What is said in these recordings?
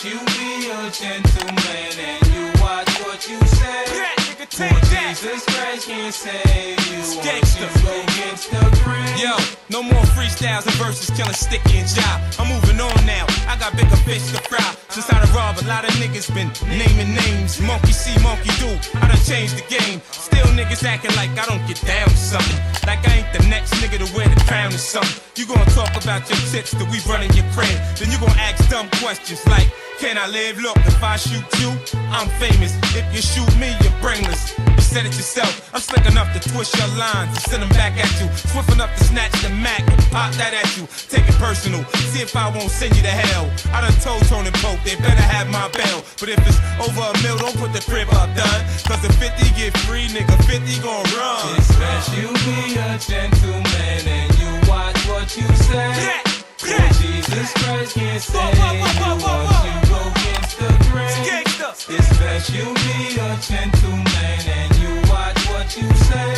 you be a gentleman and you watch what you say. Jesus Christ can't save you. Won't you go against the grain? Yo, no more freestyles and verses killing Sticky and Job. I'm moving on now. I got bigger fish to fry. Since I done robbed, a lot of niggas been naming names. Monkey see, monkey do. I done changed the game. Still niggas acting like I don't get down with something. Like I ain't the next nigga to wear the crown or something. You gonna talk about your tits that we running your crib. Then you gonna ask dumb questions like, can I live? Look, if I shoot you, I'm famous. If you shoot me, you're brainless. You said it yourself. I'm slick enough to twist your lines and send them back at you. Swift enough to snatch the Mac and pop that at you. Take it personal. See if I won't send you to hell. I done told Tony Pope they better have my bail. But if it's over a mil, don't put the crib up, done. Cause if 50 get free, nigga, 50 gon' run. It's best you be a gentleman and you watch what you say. Jesus Christ can't save you once you go against the grain. It's best you be a gentleman and you watch what you say.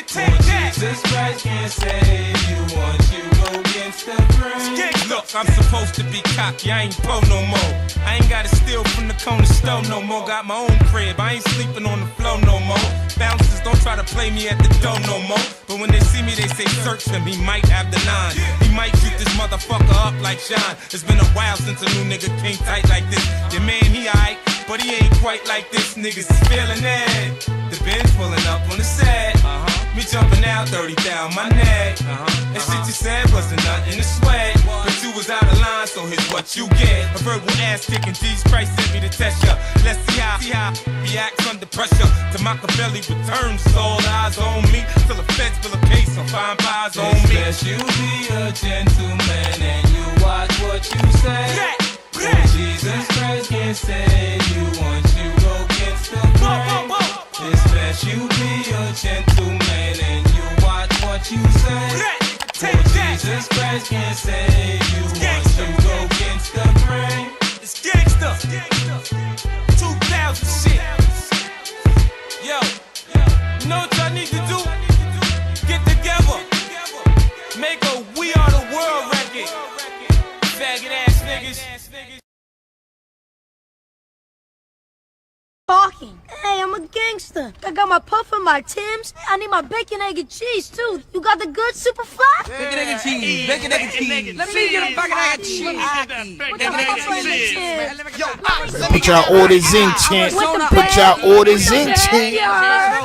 Jesus Christ can't save you once you go against the grain. Look, I'm supposed to be cocky, I ain't po no more. I ain't gotta steal from the corner store no more. Got my own crib, I ain't sleeping on the floor no more. Bouncers don't try to play me at the door no more. But when they see me, they say search him, he might have the nine. He might shoot this motherfucker up like Sean. It's been a while since a new nigga came tight like this. Your man, he aight, but he ain't quite like this. Niggas is feeling it. The Benz pulling up on the set. Me jumping out 30 down my neck. That shit you said wasn't nothing to sweat. But you was out of line, so here's what you get. A verbal ass kicking, Jesus Christ sent me to test ya. Let's see how he acts under pressure. To Machiavelli returns, all eyes on me. Till the feds fill a case on fine pies on me. It's best you be a gentleman and you watch what you say. Jesus Christ can't save you once you go against the grain. It's best you be a gentleman and you watch what you say. Jesus Christ can't save you once you go against the grain. It's gangsta. 2000 shit. Yo, you know what y'all need to do? Get together. Make a We Are the World record. Faggot ass niggas. Talking. Hey, I'm a gangster. I got my puff and my Timbs. I need my bacon, egg, and cheese too. You got the good super fly? Bacon, egg, and cheese. Bacon, egg, and cheese. Let me get a bacon, egg, and cheese. Put y'all orders in, champ. Put y'all orders in, champ.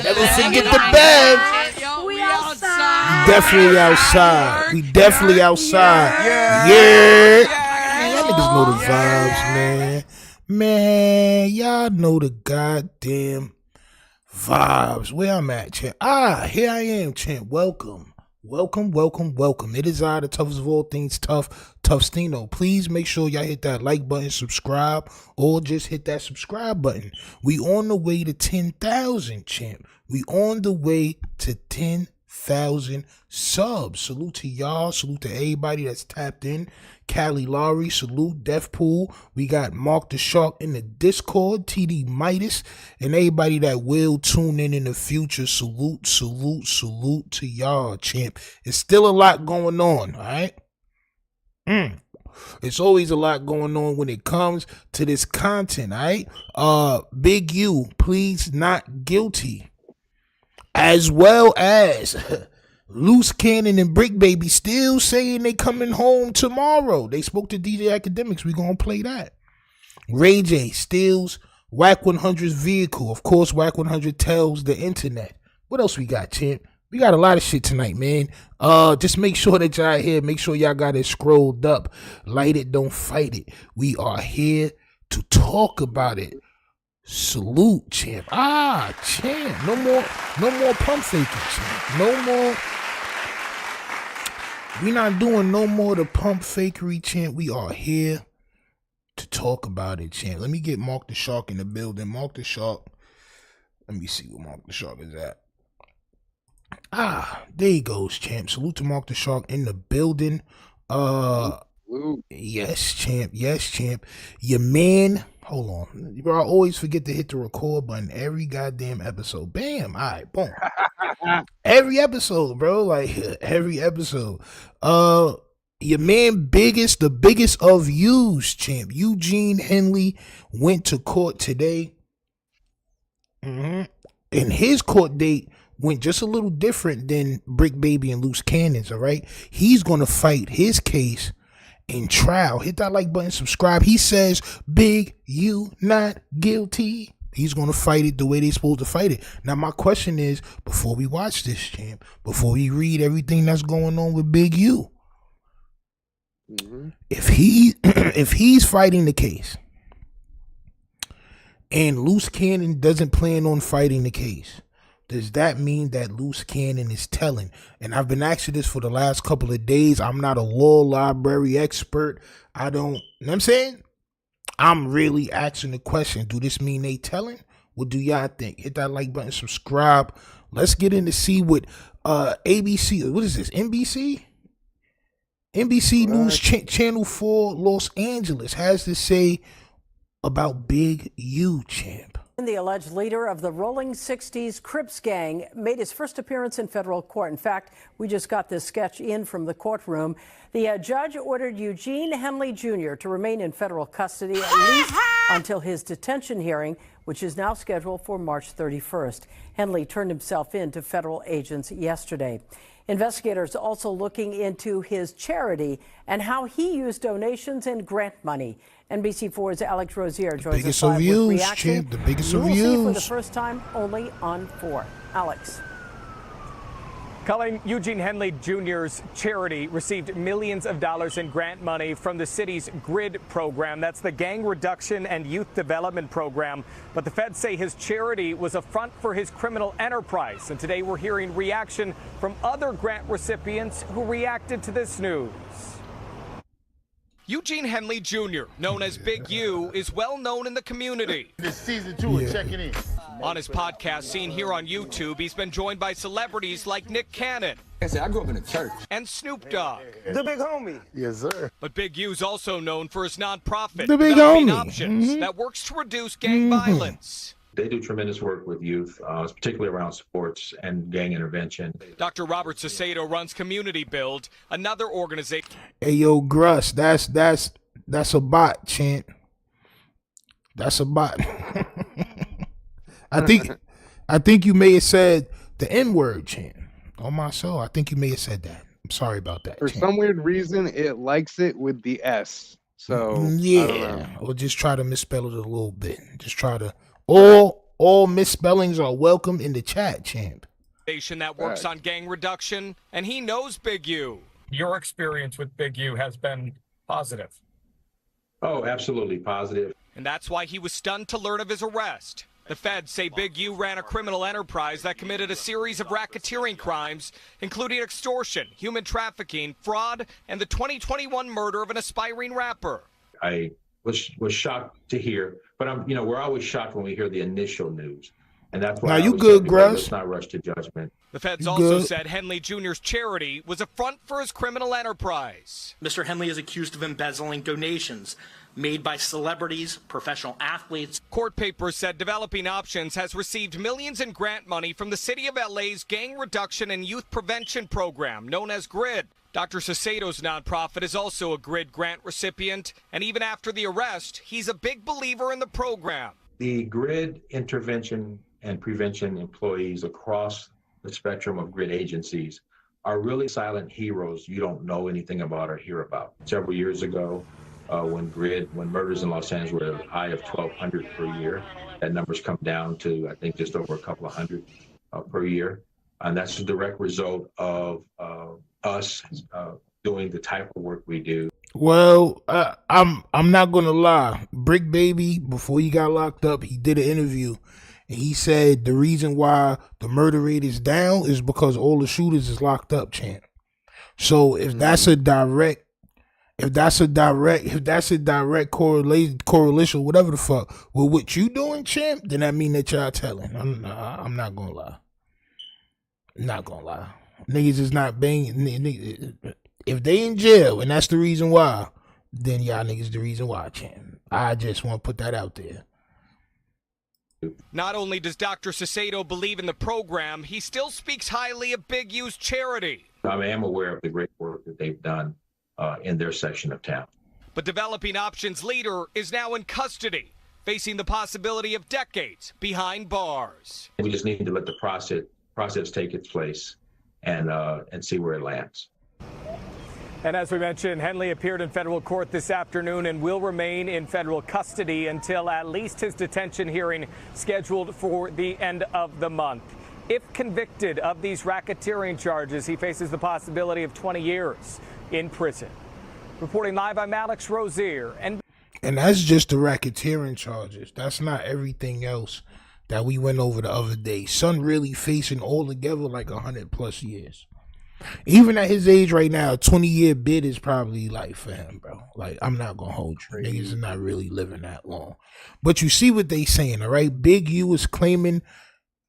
Never forget the bag. We outside. Definitely outside. We definitely outside. Yeah. Man, y'all niggas know the vibes, man. Man, y'all know the goddamn vibes. Where I'm at, champ. Here I am, champ. Welcome. It is I, the toughest of all things tough, Stino. Please make sure y'all hit that like button, subscribe, or just hit that subscribe button. We on the way to 10,000, champ. We on the way to 10,000 subs. Salute to y'all. Salute to everybody that's tapped in. Callie Laurie, salute. Deathpool. We got Mark the Shark in the Discord. TD Midas. And everybody that will tune in the future. Salute to y'all, champ. It's still a lot going on, all right? It's always a lot going on when it comes to this content, all right? Big U, please not guilty. As well as Loose Cannon and Bricc Baby still saying they coming home tomorrow. They spoke to DJ AKADEMIKS. We gonna play that. Ray J steals Wack 100's vehicle. Of course, Wack 100 tells the internet. What else we got, champ? We got a lot of shit tonight, man. Just make sure that y'all here. Make sure y'all got it scrolled up. Light it, don't fight it. We are here to talk about it. Salute, champ. Champ. No more pump faking, champ. No more. We not doing no more the pump fakery, champ. We are here to talk about it, champ. Let me get Mark the Shark in the building. Mark the Shark. Let me see where Mark the Shark is at. There he goes, champ. Salute to Mark the Shark in the building. Yes, champ. Yes, champ. Your man. Hold on. Bro, I always forget to hit the record button every goddamn episode. Bam. All right, boom. Every episode, bro. Like, every episode. Your man the biggest of yous, champ. Eugene Henley went to court today. And his court date went just a little different than Bricc Baby and Loose Cannons, all right? He's going to fight his case in trial. Hit that like button, subscribe. He says, Big U not guilty. He's going to fight it the way they're supposed to fight it. Now, my question is, before we watch this, champ, before we read everything that's going on with Big U, if he's fighting the case and Loose Cannon doesn't plan on fighting the case, does that mean that Loose Cannon is telling? And I've been asking this for the last couple of days. I'm not a law library expert. You know what I'm saying? I'm really asking the question. Do this mean they telling? What do y'all think? Hit that like button, subscribe. Let's get in to see what ABC, what is this, NBC? NBC News Channel 4 Los Angeles has to say about Big U, champ. The alleged leader of the Rolling 60s Crips gang made his first appearance in federal court. In fact, we just got this sketch in from the courtroom. The judge ordered Eugene Henley Jr. to remain in federal custody at least until his detention hearing, which is now scheduled for March 31st. Henley turned himself in to federal agents yesterday. Investigators also looking into his charity and how he used donations and grant money. NBC4's Alex Rozier joins us live with reaction. The biggest you of will see views. for the first time only on 4. Alex. Colleen, Eugene Henley Jr.'s charity received millions of dollars in grant money from the city's GRID program. That's the Gang Reduction and Youth Development Program. But the feds say his charity was a front for his criminal enterprise. And today we're hearing reaction from other grant recipients who reacted to this news. Eugene Henley Jr., known as Big U, is well known in the community. This season 2 of checking in. On his podcast seen here on YouTube, he's been joined by celebrities like Nick Cannon. I grew up in a church. And Snoop Dogg. The big homie. Yes, sir. But Big U's also known for his nonprofit, The Big Developing Homie. Options, that works to reduce gang violence. They do tremendous work with youth, particularly around sports and gang intervention. Dr. Robert Sacedo runs Community Build, another organization. Hey, yo, Gruss, that's a bot, champ. That's a bot. I think you may have said the N-word, champ. On my soul, I think you may have said that. I'm sorry about that. For champ. some weird reason, it likes it with the S. So yeah, or just try to misspell it a little bit. Just try to all misspellings are welcome in the chat, champ. That works on gang reduction, and he knows Big U. Your experience with Big U has been positive. Oh, absolutely positive. And that's why he was stunned to learn of his arrest. The feds say Big U ran a criminal enterprise that committed a series of racketeering crimes, including extortion, human trafficking, fraud, and the 2021 murder of an aspiring rapper. I was shocked to hear, but we're always shocked when we hear the initial news. And that's why now you good, Gruss. Let's not rush to judgment. The feds also said Henley Jr.'s charity was a front for his criminal enterprise. Mr. Henley is accused of embezzling donations made by celebrities, professional athletes. Court papers said Developing Options has received millions in grant money from the City of LA's Gang Reduction and Youth Prevention Program, known as GRID. Dr. Sacedo's nonprofit is also a GRID grant recipient, and even after the arrest, he's a big believer in the program. The GRID intervention and prevention employees across the spectrum of GRID agencies are really silent heroes you don't know anything about or hear about. Several years ago, when murders in Los Angeles were at a high of 1,200 per year, that number's come down to, I think, just over a couple of hundred per year. And that's a direct result of us doing the type of work we do. Well, I'm not gonna lie. Bricc Baby, before he got locked up, he did an interview, and he said the reason why the murder rate is down is because all the shooters is locked up, champ. So if that's a direct correlation, whatever the fuck, with what you doing, champ, then that mean that y'all telling. I'm not gonna lie. Not gonna lie. Niggas is not banging. If they in jail and that's the reason why, then y'all niggas the reason why, champ. I just want to put that out there. Not only does Dr. Sacedo believe in the program, he still speaks highly of Big U's charity. I am aware of the great work that they've done in their section of town. But Developing Options leader is now in custody, facing the possibility of decades behind bars. We just need to let the process take its place and see where it lands. And as we mentioned, Henley appeared in federal court this afternoon and will remain in federal custody until at least his detention hearing scheduled for the end of the month. If convicted of these racketeering charges, he faces the possibility of 20 years in prison. Reporting live, I'm Alex Rozier. And that's just the racketeering charges. That's not everything else that we went over the other day. Son really facing altogether like 100+ years. Even at his age right now, a 20-year bid is probably like for him, bro. Like, I'm not gonna hold you. Niggas are not really living that long. But you see what they saying, all right? Big U is claiming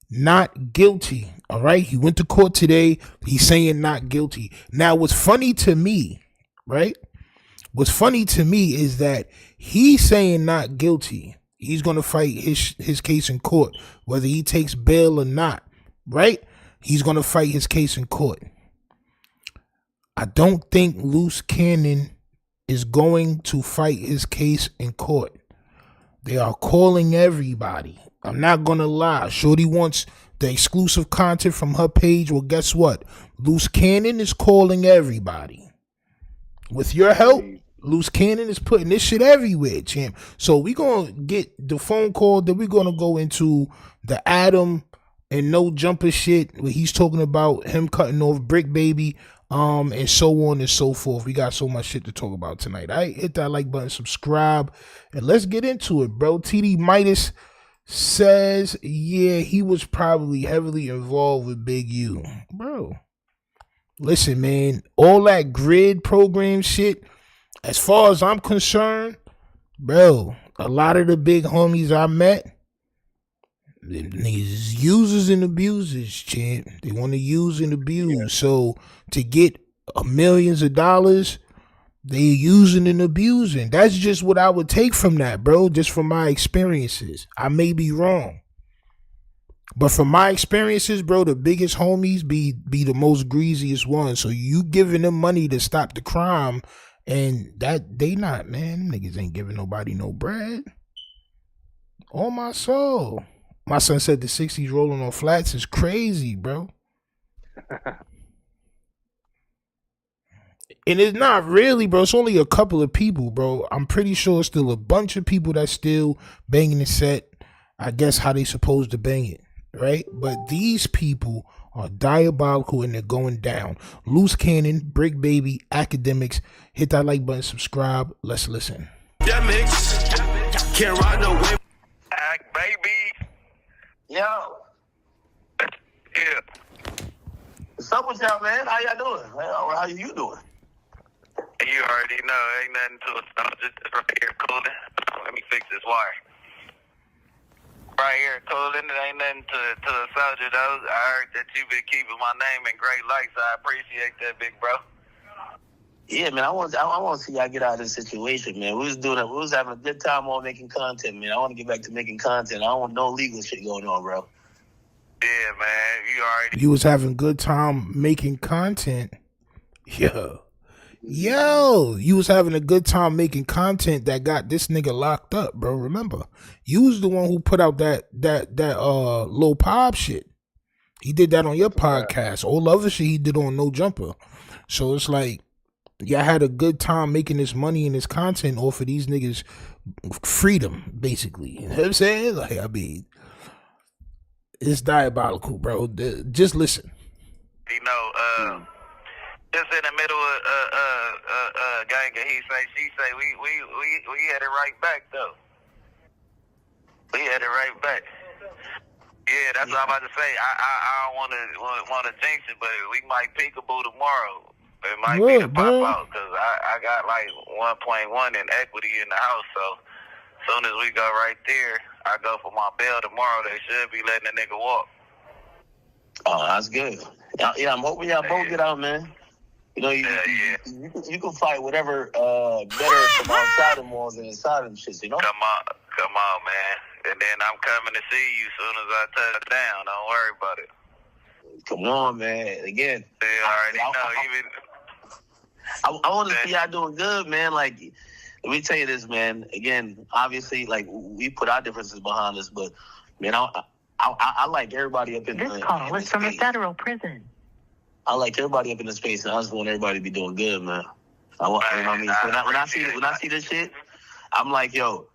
not guilty, all right? He went to court today. He's saying not guilty. Now, what's funny to me, right? What's funny to me is that he's saying not guilty. He's gonna fight his case in court, whether he takes bail or not, right? He's gonna fight his case in court. I don't think Loose Cannon is going to fight his case in court. They are calling everybody. I'm not going to lie. Shorty wants the exclusive content from her page. Well, guess what? Loose Cannon is calling everybody. With your help, Loose Cannon is putting this shit everywhere, champ. So we're going to get the phone call. Then we're going to go into the Adam and No Jumper shit where he's talking about him cutting off Bricc baby. And so on and so forth. We got so much shit to talk about tonight. All right, hit that like button, subscribe, and let's get into it, bro. TD Midas says, yeah, he was probably heavily involved with Big U. Bro, listen, man, all that grid program shit, as far as I'm concerned, bro, a lot of the big homies I met, these users and abusers, champ. They want to use and abuse. Yeah. So to get millions of dollars, they using and abusing. That's just what I would take from that, bro. Just from my experiences. I may be wrong, but from my experiences, bro, the biggest homies be the most greasiest ones. So you giving them money to stop the crime, and that they not, man. Niggas ain't giving nobody no bread. On my soul. My son said the 60s rolling on flats is crazy, bro. And it's not really, bro. It's only a couple of people, bro. I'm pretty sure it's still a bunch of people that's still banging the set. I guess how they supposed to bang it, right? But these people are diabolical and they're going down. Loose Cannon, Bricc baby, AKADEMIKS. Hit that like button, subscribe. Let's listen. Can't ride no way. Act baby. Yo. Yeah. What's up with y'all, man? How y'all doing? How you doing? You already know. Ain't nothing to it. I'm just right here cooling. Let me fix this wire. Right here cooling. It ain't nothing to a soldier, though. I heard that you've been keeping my name in great lights. I appreciate that, big bro. Yeah, man. I want to see y'all get out of this situation, man. We was having a good time on making content, man. I want to get back to making content. I don't want no legal shit going on, bro. Yeah, man. You was having good time making content. Yo, you was having a good time making content that got this nigga locked up, bro. Remember, you was the one who put out that Lil Pop shit. He did that on your podcast. All the other shit he did on No Jumper. So it's like, y'all had a good time making this money and this content off of these niggas' freedom, basically. You know what I'm saying? Like, I mean, it's diabolical, bro. Just listen. You know, just in the middle of gang, he say, she say, we had it right back though. We had it right back. Yeah, that's what I'm about to say. I don't want to jinx it, but we might peekaboo tomorrow. It might be the pop out because I got like 1.1 in equity in the house. So as soon as we go right there, I go for my bail tomorrow. They should be letting the nigga walk. Oh, that's good. Yeah, I'm hoping y'all both get out, man. You know, you can fight whatever better from outside them walls and inside them shits, you know? Come on, man. And then I'm coming to see you as soon as I touch down. Don't worry about it. Come on, man. Again. They already know. I want to see y'all doing good, man. Like, let me tell you this, man. Again, obviously, like, we put our differences behind us, but, man, I like everybody up in the This call is from a federal prison. I like everybody up in the space, and I just want everybody to be doing good, man. You know what I mean? When I see this shit, I'm like, yo,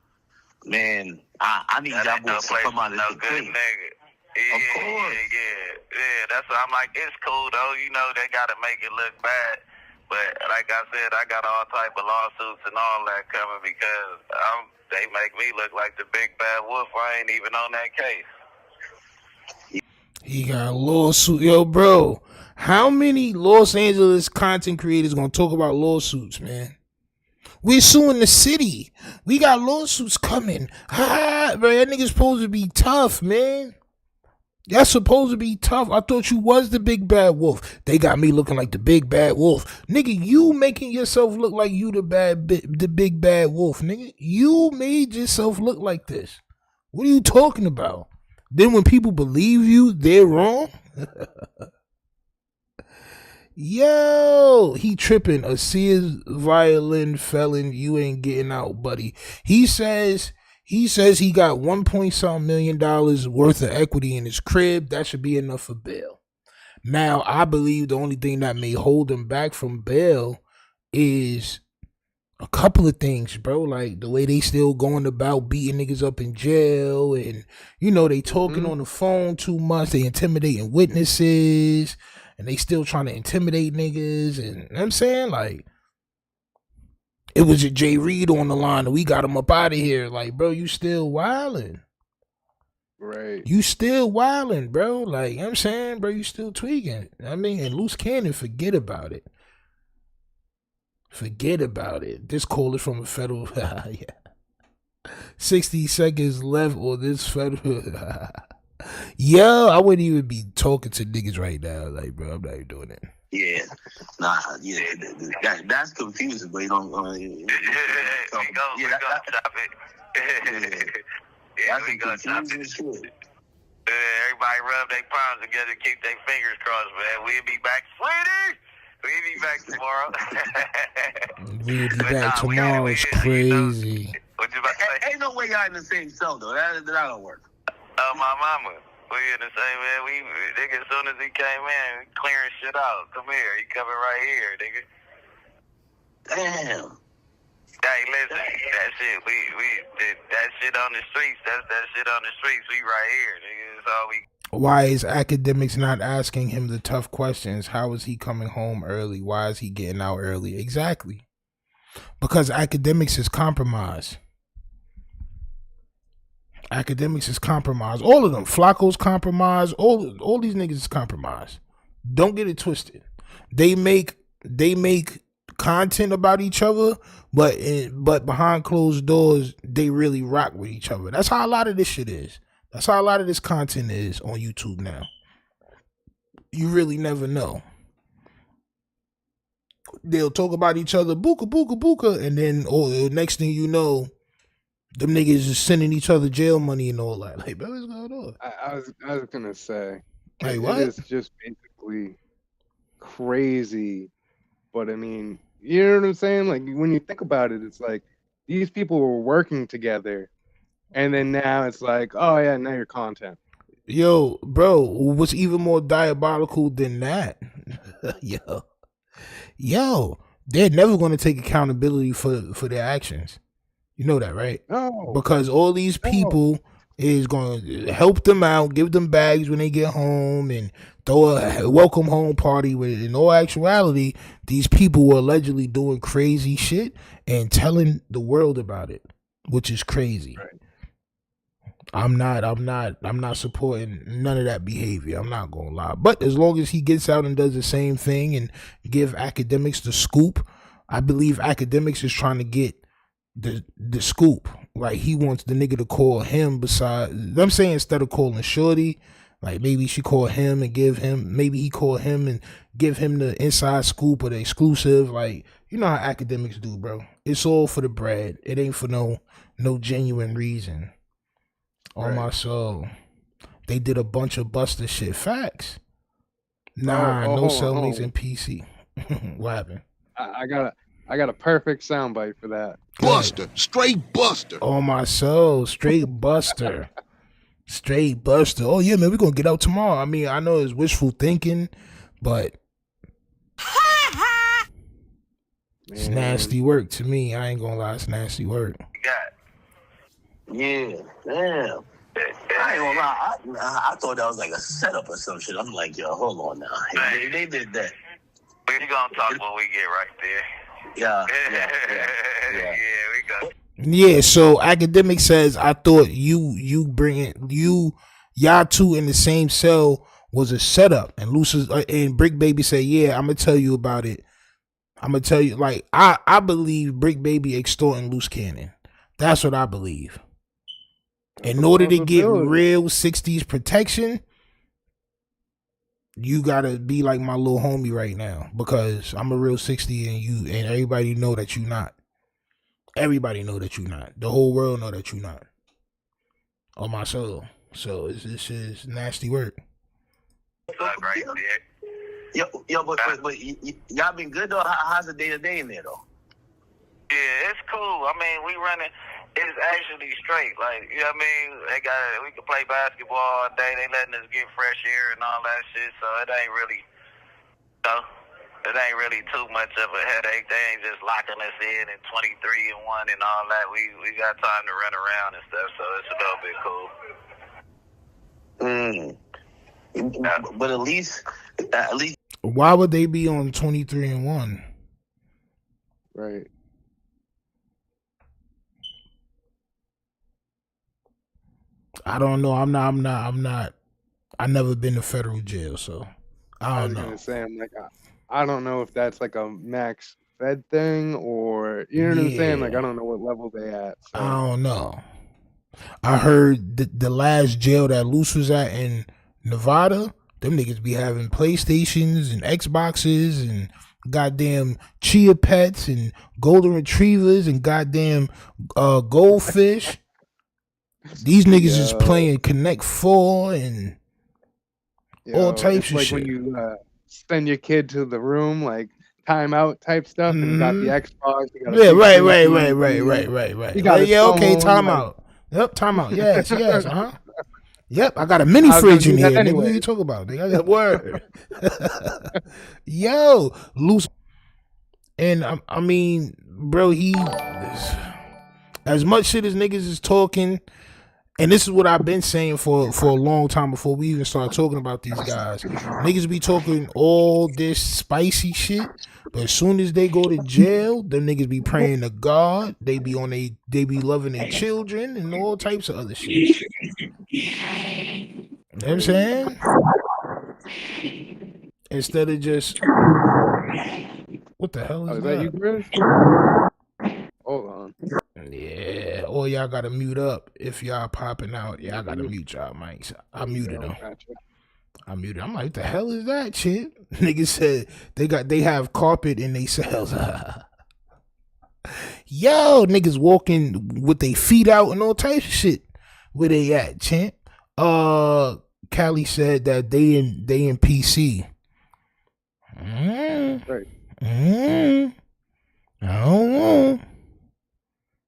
man, I need y'all boys to come out of this shit. Yeah, that's what I'm like. It's cool though, you know. They gotta make it look bad, but like I said, I got all type of lawsuits and all that coming because they make me look like the big bad wolf. I ain't even on that case. He got a lawsuit, yo, bro. How many Los Angeles content creators gonna talk about lawsuits, man? We're suing the city. We got lawsuits coming. Bro, that nigga's supposed to be tough, man. That's supposed to be tough. I thought you was the big bad wolf. They got me looking like the big bad wolf. Nigga, you making yourself look like you the big bad wolf, nigga. You made yourself look like this. What are you talking about? Then when people believe you, they're wrong? Yo, he tripping. A Sears violin felon. You ain't getting out, buddy. He says he got $1.something million worth of equity in his crib. That should be enough for bail. Now, I believe the only thing that may hold him back from bail is a couple of things, bro. Like the way they still going about beating niggas up in jail, and you know they talking on the phone too much. They intimidating witnesses. And they still trying to intimidate niggas. And you know what I'm saying, like, it was a Jay Reed on the line and we got him up out of here. Like, bro, you still wilding. Right. You still wilding, bro. Like, you know what I'm saying, bro, you still tweaking. I mean, and Loose Cannon, forget about it. Forget about it. This call is from a federal. Yeah. 60 seconds left on this federal. Yo, I wouldn't even be talking to niggas right now. Like, bro, I'm not even doing it. Yeah. Nah, yeah. That's confusing, but you don't. We go chop it. Everybody rub their palms together, keep their fingers crossed, man. We'll be back, sweetie. We'll be back tomorrow. We'll be back tomorrow. It's crazy. What you about to say? Ain't no way y'all in the same cell, though. That don't work. My mama. We in the same, man. Nigga, as soon as he came in, clearing shit out. Come here. He coming right here, nigga. Damn. Hey, listen. That shit, that shit on the streets. That's that shit on the streets. We right here, nigga. That's all we. Why is AKADEMIKS not asking him the tough questions? How is he coming home early? Why is he getting out early? Exactly. Because AKADEMIKS is compromised. AKADEMIKS is compromised. All of them. Flacco's compromised. All these niggas is compromised. Don't get it twisted. They make content about each other, but behind closed doors, they really rock with each other. That's how a lot of this shit is. That's how a lot of this content is on YouTube now. You really never know. They'll talk about each other, booka, booka, booka, and then next thing you know, them niggas is sending each other jail money and all that. Like, bro, what's going on? I was gonna say, hey, what? It is just basically crazy. But I mean, you know what I'm saying? Like when you think about it, it's like these people were working together, and then now it's like, oh yeah, now you're content. Yo, bro, what's even more diabolical than that? Yo, they're never going to take accountability for their actions. You know that, right? No. Because all these people is going to help them out, give them bags when they get home, and throw a welcome home party. With in all actuality, these people were allegedly doing crazy shit and telling the world about it, which is crazy. Right. I'm not supporting none of that behavior. I'm not gonna lie. But as long as he gets out and does the same thing and give AKADEMIKS the scoop, I believe AKADEMIKS is trying to get the scoop. Like he wants the nigga to call him I'm saying instead of calling Shorty, like maybe she call him and maybe he call him and give him the inside scoop or the exclusive. Like, you know how AKADEMIKS do, bro. It's all for the bread. It ain't for no genuine reason. On my soul. They did a bunch of buster shit. Facts. Nah, no cellmates in PC. What happened? I got a perfect soundbite for that. Buster, straight buster. Oh my soul, straight buster. Straight buster. Oh yeah, man, we're gonna get out tomorrow. I mean, I know it's wishful thinking, but it's nasty work to me. I ain't gonna lie, it's nasty work. Yeah, damn. I ain't gonna lie. I thought that was like a setup or some shit. I'm like, yo, hold on now. They did that. We gonna talk when we get right there. Yeah. Yeah, we go. Yeah, so Academic says, I thought you bringing y'all two in the same cell was a setup. And LUCE and Bricc Baby said, yeah, I'm gonna tell you about it. I'm gonna tell you, like, I believe Bricc Baby extorting LUCE Cannon. That's what I believe. In order to get real 60s protection, you gotta be like my little homie right now, because I'm a real 60 and everybody know that you not. Everybody know that you not. The whole world know that you not. On my soul. So this is nasty work. Right there. Yo, but y'all been good though. How's the day to day in there though? Yeah, it's cool. I mean, we running. It's actually straight. Like, you know what I mean? We can play basketball all day. They letting us get fresh air and all that shit. So it ain't really, too much of a headache. They ain't just locking us in 23 and 1 and all that. We got time to run around and stuff. So it's a little bit cool. But at least. Why would they be on 23 and 1? Right. I don't know. I'm not. I never been to federal jail, so I don't know. I was gonna say, I'm like, I don't know if that's like a max Fed thing or you know what I'm saying. Like, I don't know what level they at. So. I don't know. I heard the last jail that LUCE was at in Nevada, them niggas be having PlayStations and Xboxes and goddamn chia pets and golden retrievers and goddamn goldfish. These niggas is playing Connect 4 and all types of like shit. When you send your kid to the room, like timeout type stuff, and you got the Xbox. You got right. You got okay, timeout. Yep, timeout. Yes, Yep, I got a mini fridge in here. Anyway. Nigga, what you talking about? Nigga, I got word. Yo, LUCE. And I mean, bro, as much shit as niggas is talking. And this is what I've been saying for a long time before we even start talking about these guys. Niggas be talking all this spicy shit, but as soon as they go to jail, them niggas be praying to God. They be loving their children and all types of other shit. You know what I'm saying? Instead of just, what the hell is that? You, Chris? Hold on. Yeah, or y'all gotta mute up if y'all popping out. Y'all gotta mute y'all mics. I muted them. I'm like, what the hell is that shit? Niggas said they have carpet in they cells. Yo, niggas walking with their feet out and all types of shit. Where they at, champ? Callie said that they in PC. Right. I don't know.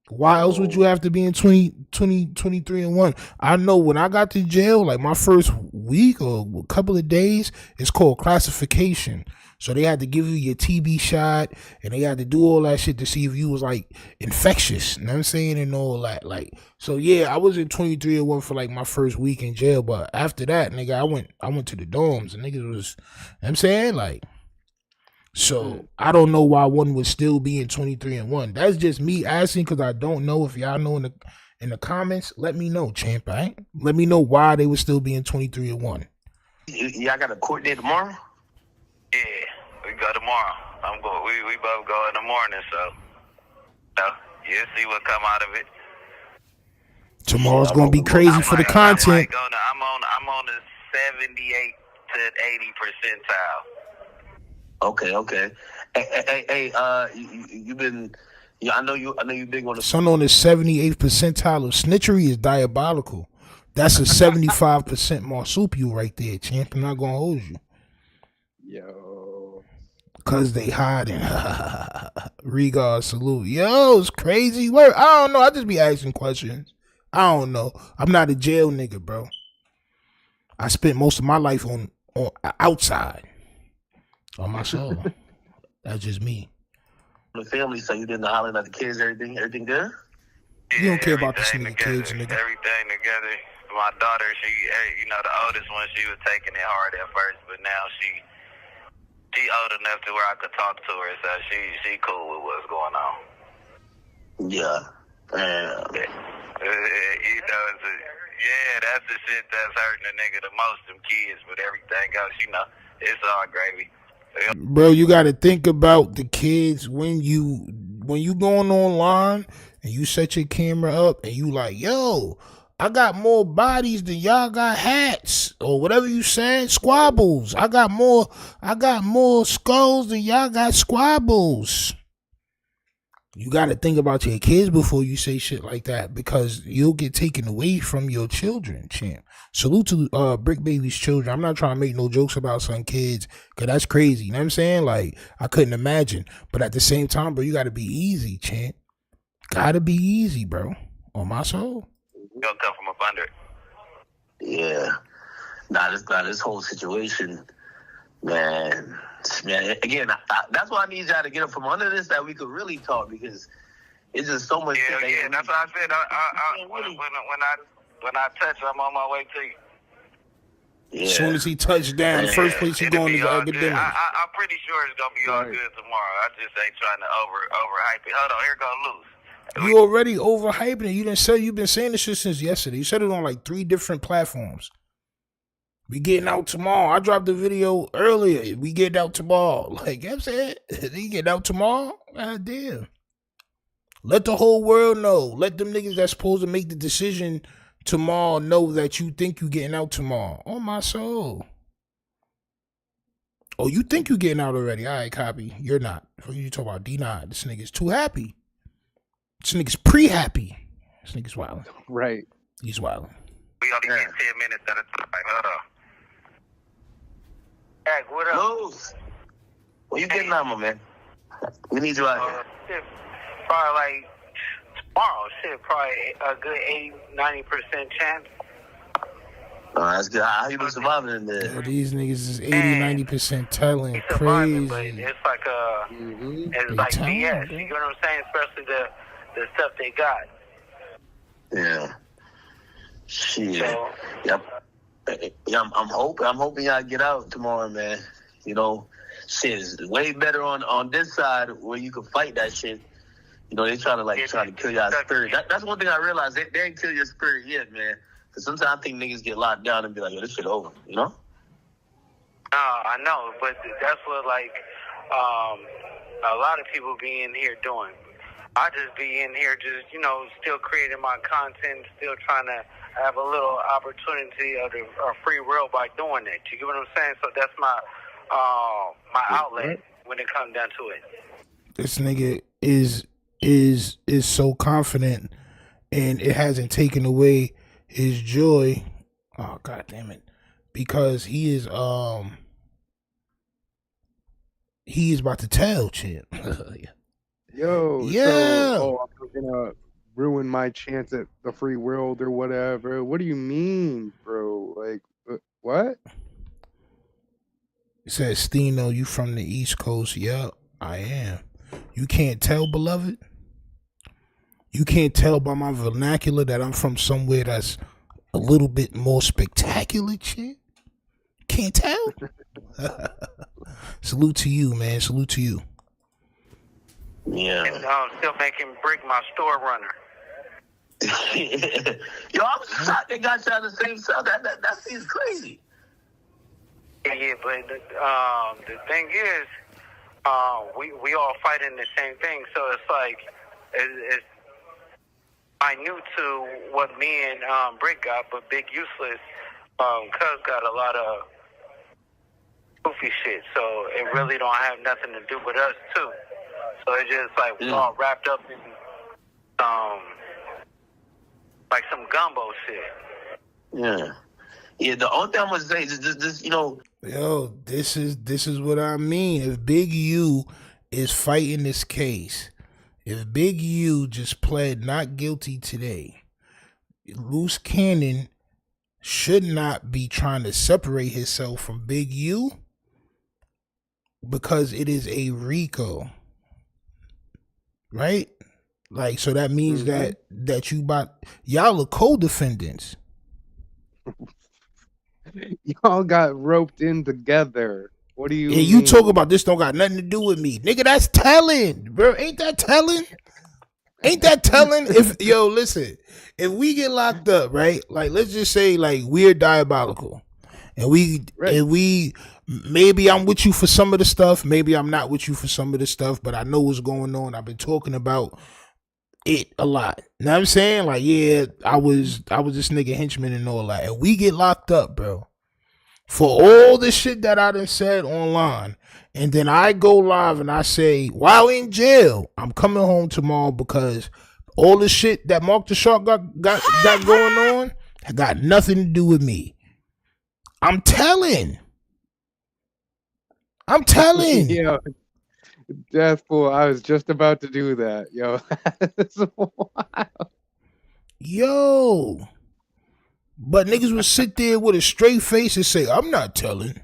Why else would you have to be in 23 and 1? I know when I got to jail, like my first week or a couple of days, it's called classification. So they had to give you your TB shot and they had to do all that shit to see if you was like infectious. You know what I'm saying? And all that. Like, so yeah, I was in 23 and 1 for like my first week in jail. But after that, nigga, I went to the dorms and niggas was, you know what I'm saying? Like, so I don't know why one would still be in 23 and 1. That's just me asking because I don't know. If y'all know in the comments, let me know, champ. Right? Let me know why they would still be in 23 and 1. Y'all got a court day tomorrow? Yeah, we go tomorrow. We both go in the morning, so you'll see what come out of it. Tomorrow's gonna be crazy for the content. I'm on the 78 to 80 percentile. Okay. Hey, you've been. Yeah, I know you big on the. Son on the 78th percentile of snitchery is diabolical. That's a 75% marsupial right there, champ. I'm not gonna hold you. Yo. Cause they hiding. Regard, salute. Yo, it's crazy work. I don't know. I just be asking questions. I don't know. I'm not a jail nigga, bro. I spent most of my life on outside. On my soul. That's just me. The family, so you didn't holler at the kids, everything good? You don't care about this nigga kids, nigga. Everything together. My daughter, she, you know, the oldest one, she was taking it hard at first, but now she old enough to where I could talk to her, so she cool with what's going on. Yeah. You know, that's the shit that's hurting the nigga the most, them kids, but everything else, you know, it's all gravy. Bro, you got to think about the kids when you going online and you set your camera up and you like, yo, I got more bodies than y'all got hats or whatever you said, squabbles. I got more skulls than y'all got squabbles. You got to think about your kids before you say shit like that because you'll get taken away from your children, champ. Salute to Bricc Baby's children. I'm not trying to make no jokes about some kids because that's crazy. You know what I'm saying? Like, I couldn't imagine. But at the same time, bro, you got to be easy, champ. Got to be easy, bro. On my soul. Gonna come from up under it. Yeah. Nah, this whole situation, man, again, that's why I need y'all to get up from under this that we could really talk because it's just so much. Yeah, and that's why I said when I touch, I'm on my way to you. Yeah. As soon as he touched down, the first place he going is AKADEMIKS. I'm pretty sure it's gonna be all good tomorrow. I just ain't trying to overhype it. Hold on, here go LUCE. You already overhyping it. You've been saying this shit since yesterday. You said it on like 3 different platforms. We getting out tomorrow. I dropped the video earlier. We getting out tomorrow. Like, you know what I'm saying? You getting out tomorrow? God damn. Let the whole world know. Let them niggas that's supposed to make the decision tomorrow know that you think you getting out tomorrow. On my soul. Oh, you think you getting out already? All right, copy. You're not. What you talking about? D9. This nigga's too happy. This nigga's pre-happy. This nigga's wilding. Right. He's wilding. We only get 10 minutes at a time. Hold on. Hey, what up? LUCE. What you getting on, my man? We need you out here. Probably like tomorrow. Probably a good 80-90% chance. That's good. How you been surviving in there? Yo, these niggas is 80-90% telling. Crazy. But it's like it's like BS. You know what I'm saying? Especially the stuff they got. Yeah. Shit. So, yep. Yeah, I'm hoping y'all get out tomorrow, man. You know, shit is way better on this side where you can fight that shit. You know, they try to kill y'all spirit. That's one thing I realized. They didn't kill your spirit yet, man. Because sometimes I think niggas get locked down and be like, yo, this shit over, you know? I know, but that's what, like, a lot of people be in here doing. I just be in here just, you know, still creating my content, still trying to have a little opportunity of free will by doing it. You get what I'm saying? So that's my outlet when it comes down to it. This nigga is so confident, and it hasn't taken away his joy. Oh, god damn it! Because he is about to tell, champ. Yo, yeah. So, I'm gonna ruin my chance at the free world or whatever. What do you mean, bro? Like, what? It says, Stino, you from the East Coast? Yep, I am. You can't tell, beloved? You can't tell by my vernacular that I'm from somewhere that's a little bit more spectacular, shit? Can't tell? Salute to you, man. Salute to you. Yeah. And still making Bricc my store runner. Yo, I was shocked they got you out of the same cell. That seems crazy. Yeah, but the thing is, we all fighting the same thing. So it's like, it's I knew to what me and Bricc got, but Big Useless, Cuz got a lot of goofy shit. So it really don't have nothing to do with us too. So it's just like we all wrapped up in like some gumbo shit. Yeah. Yeah, the only thing I'm gonna say is this, you know. Yo, this is what I mean. If Big U is fighting this case, if Big U just pled not guilty today, Loose Cannon should not be trying to separate himself from Big U because it is a RICO, right? Like, so that means that y'all are co-defendants. Y'all got roped in together. What do you mean? You talk about this don't got nothing to do with me. Nigga, that's telling, bro. Ain't that telling? Ain't that telling? Listen, if we get locked up, right? Like, let's just say, like, we're diabolical. And we maybe I'm with you for some of the stuff, maybe I'm not with you for some of the stuff, but I know what's going on. I've been talking about it a lot. You know what I'm saying? Like, yeah, I was this nigga henchman and all that. And we get locked up, bro, for all the shit that I done said online. And then I go live and I say, while in jail, I'm coming home tomorrow because all the shit that Mark the Shark got going on got nothing to do with me. I'm telling. Yo, that's cool. I was just about to do that. Yo, that's wild. Yo. But niggas would sit there with a straight face and say, I'm not telling.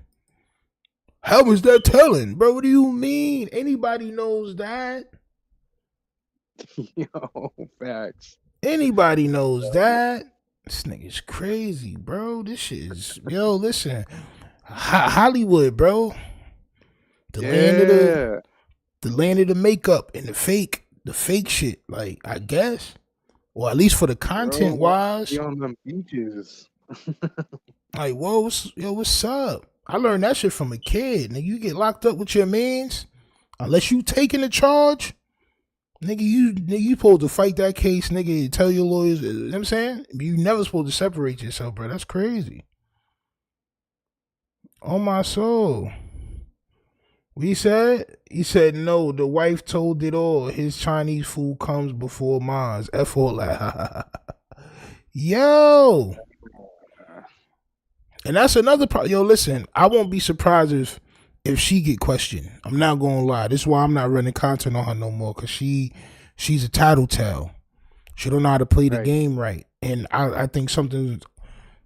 How is that telling? Bro, what do you mean? Anybody knows that. Yo, facts. Anybody knows that. This nigga's crazy, bro. This shit is, yo, listen. Hollywood, bro. The land of the makeup and the fake shit, like, I guess. Or at least for the content wise. On them beaches. Like, whoa, what's up? I learned that shit from a kid. Nigga, you get locked up with your mans, unless you taking the charge, nigga, you supposed to fight that case, nigga, tell your lawyers, you know what I'm saying? You never supposed to separate yourself, bro. That's crazy. On my soul. What he said? He said, no, the wife told it all. His Chinese food comes before mine's. F all that. Yo. And that's another problem. Yo, listen, I won't be surprised if she get questioned. I'm not going to lie. This is why I'm not running content on her no more, because she's a tattletale. She don't know how to play the game right. And I think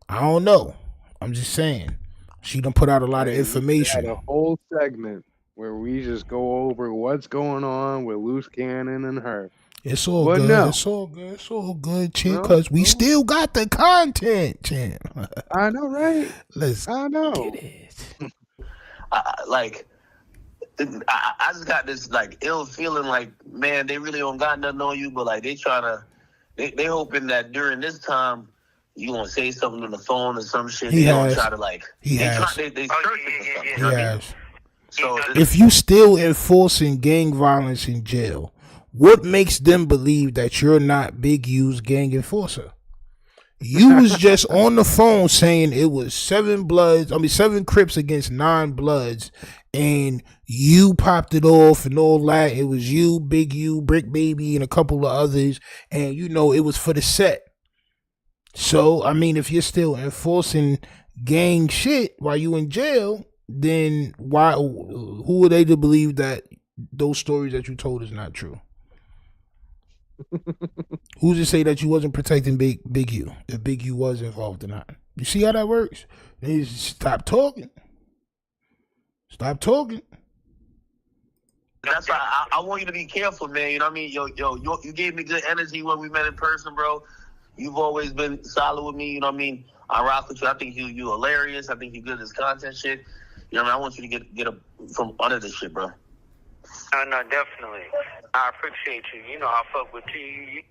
I don't know. I'm just saying. She done put out a lot of information. We had a whole segment where we just go over what's going on with Loose Cannon and her. It's all good. No. It's all good. It's all good, Chin, because we still got the content, Chin. I know, right? I know. Get it. I just got this, like, ill feeling like, man, they really don't got nothing on you, but, like, they hoping that during this time, you gonna say something on the phone or some shit. They don't try to, like, he has. They searching for something. So if you still enforcing gang violence in jail, what makes them believe that you're not Big U's gang enforcer? You was just on the phone saying it was 7 Crips against 9 Bloods, and you popped it off and all that. It was you, Big U, Bricc Baby, and a couple of others, and you know it was for the set. So, I mean, if you're still enforcing gang shit while you in jail, then who are they to believe that those stories that you told is not true? Who's to say that you wasn't protecting Big U, if Big U was involved or not? You see how that works? Then stop talking. Stop talking. That's why I want you to be careful, man. You know what I mean? Yo, you gave me good energy when we met in person, bro. You've always been solid with me. You know what I mean? I rock with you. I think you hilarious. I think you good at this content shit. You know what I mean? I want you to get up from under this shit, bro. No, definitely. I appreciate you. You know, I fuck with you. You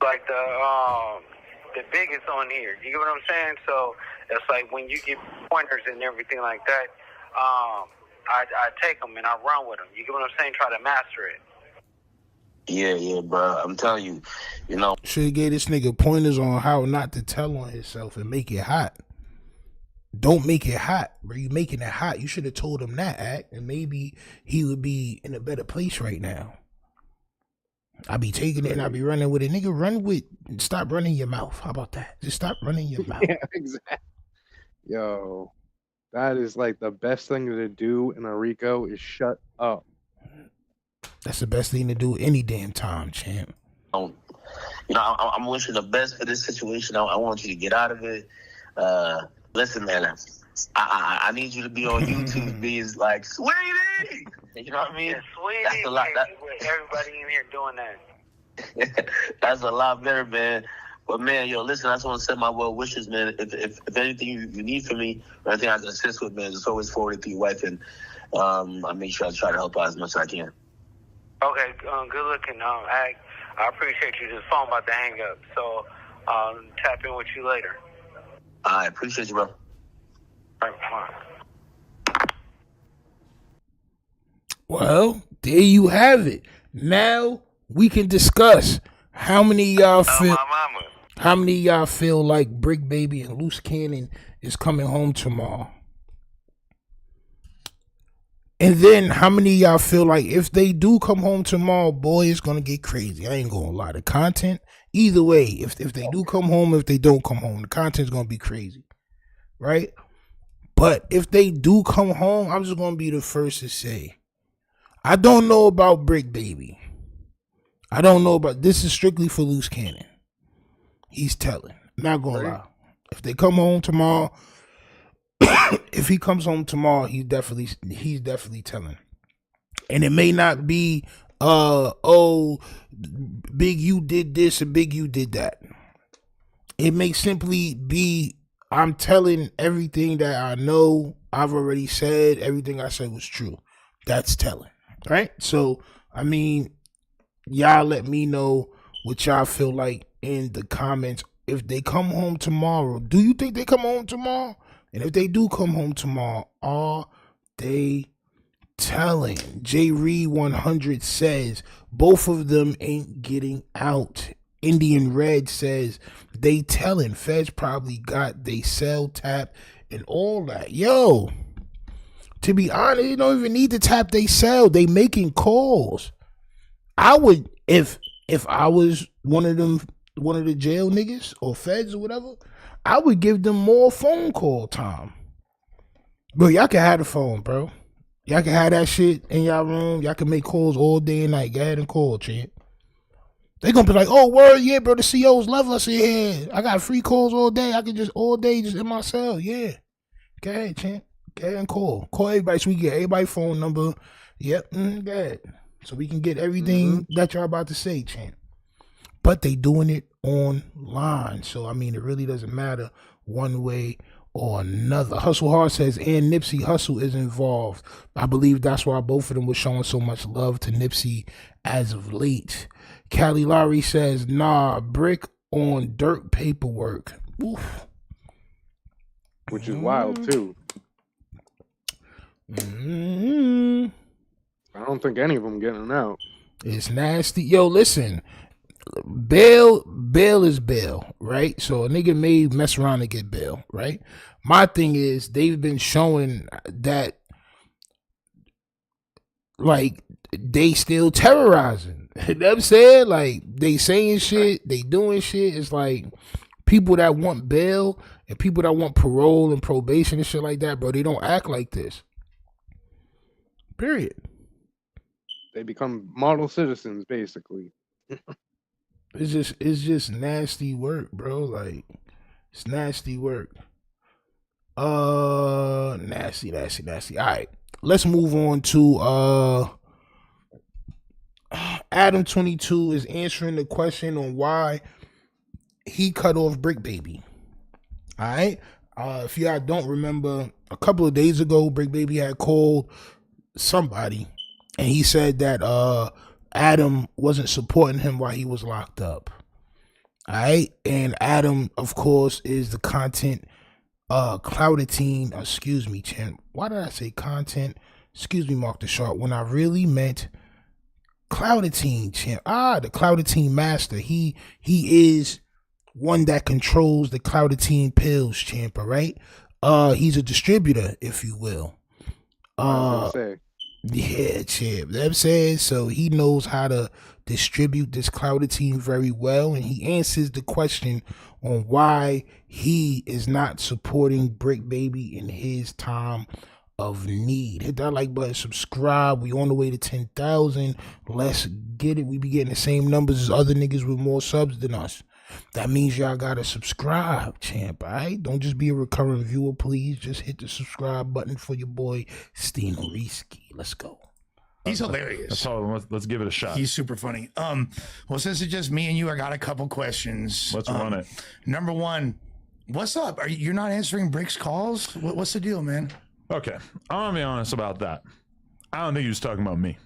like the biggest on here. You get what I'm saying? So it's like when you get pointers and everything like that, I take them and I run with them. You get what I'm saying? Try to master it. Yeah, bro. I'm telling you, you know. Should have gave this nigga pointers on how not to tell on himself and make it hot. Don't make it hot, bro. You making it hot. You should have told him that, Act, and maybe he would be in a better place right now. I be taking it and I be running with it. Nigga, stop running your mouth. How about that? Just stop running your mouth. Yeah, exactly. Yo, that is like the best thing to do in a Rico is shut up. That's the best thing to do any damn time, champ. I'm wishing the best for this situation. I want you to get out of it. Listen, man, I need you to be on YouTube being like, Sweetie! You know what I mean? Yeah, Sweetie, that's a lot. everybody in here doing that. That's a lot better, man. But, man, listen, I just want to send my well wishes, man. If anything you need from me or anything I can assist with, man, just always forward it to your wife, and I make sure I try to help out as much as I can. Okay, good looking. I appreciate you. This phone about to hang up, so tap in with you later. I appreciate you, bro. All right, fine. Well, there you have it. Now we can discuss how many of y'all feel. How many of y'all feel like Bricc Baby and Loose Cannon is coming home tomorrow? And then how many of y'all feel like if they do come home tomorrow, boy, it's gonna get crazy. I ain't gonna lie. The content, either way, if they do come home, if they don't come home, the content's gonna be crazy, right? But if they do come home, I'm just gonna be the first to say, I don't know about Bricc Baby. I don't know about this. Is strictly for Loose Cannon. He's telling. Not gonna lie. If they come home tomorrow, if he comes home tomorrow, he's definitely telling. And it may not be Big U did this and Big U did that. It may simply be I'm telling everything that I know. I've already said everything I said was true. That's telling. Right? So I mean, y'all let me know what y'all feel like in the comments. If they come home tomorrow, do you think they come home tomorrow? And if they do come home tomorrow, are they telling? J Reed 100 says both of them ain't getting out. Indian Red says they telling. Feds probably got they cell tap and all that. Yo, to be honest, you don't even need to tap they cell. They making calls. I would, if I was one of the jail niggas or feds or whatever, I would give them more phone call time. Bro, y'all can have the phone, bro. Y'all can have that shit in y'all room. Y'all can make calls all day and night. Go ahead and call, champ. They gonna be like, oh, word, yeah, bro, the COs love us in here. I got free calls all day. I can just all day just in my cell. Yeah. Go ahead, champ. Go ahead and call. Call everybody so we get everybody's phone number. Yep. Go ahead. So we can get everything that y'all about to say, champ. But they doing it online. So, I mean, it really doesn't matter one way or another. Hustle Hard says, and Nipsey Hussle is involved. I believe that's why both of them were showing so much love to Nipsey as of late. Callie Lowry says, nah, Bricc on dirt paperwork. Oof. Which is wild, too. I don't think any of them getting out. It's nasty. Yo, listen. Bail is bail, right? So a nigga may mess around and get bail, right? My thing is they've been showing that like they still terrorizing. You know what I'm saying? Like they saying shit, they doing shit. It's like people that want bail and people that want parole and probation and shit like that, bro, they don't act like this. Period. They become model citizens, basically. It's just nasty work, bro. Like, it's nasty work. Nasty. All right, let's move on to Adam22 is answering the question on why he cut off Bricc Baby. All right, if y'all don't remember, a couple of days ago, Bricc Baby had called somebody, and he said that Adam wasn't supporting him while he was locked up. All right. And Adam, of course, is the content clouded teen. Excuse me, champ. Why did I say content? Excuse me, Mark the Sharp. When I really meant clouded teen, champ. The clouded teen master. He is one that controls the clouded teen pills, champ. All right. He's a distributor, if you will. Yeah, champ. You know what I'm saying? So he knows how to distribute this clouded team very well, and he answers the question on why he is not supporting Bricc Baby in his time of need. Hit that like button, subscribe. We on the way to 10,000. Let's get it. We be getting the same numbers as other niggas with more subs than us. That means y'all gotta subscribe, champ. Alright, don't just be a recurring viewer, please. Just hit the subscribe button for your boy Stino Risky. Let's go. He's hilarious. That's all. Let's give it a shot. He's super funny. Well, since it's just me and you, I got a couple questions. Let's run it. Number one, what's up? You're not answering Brick's calls? What's the deal, man? Okay, I'm gonna be honest about that. I don't think he was talking about me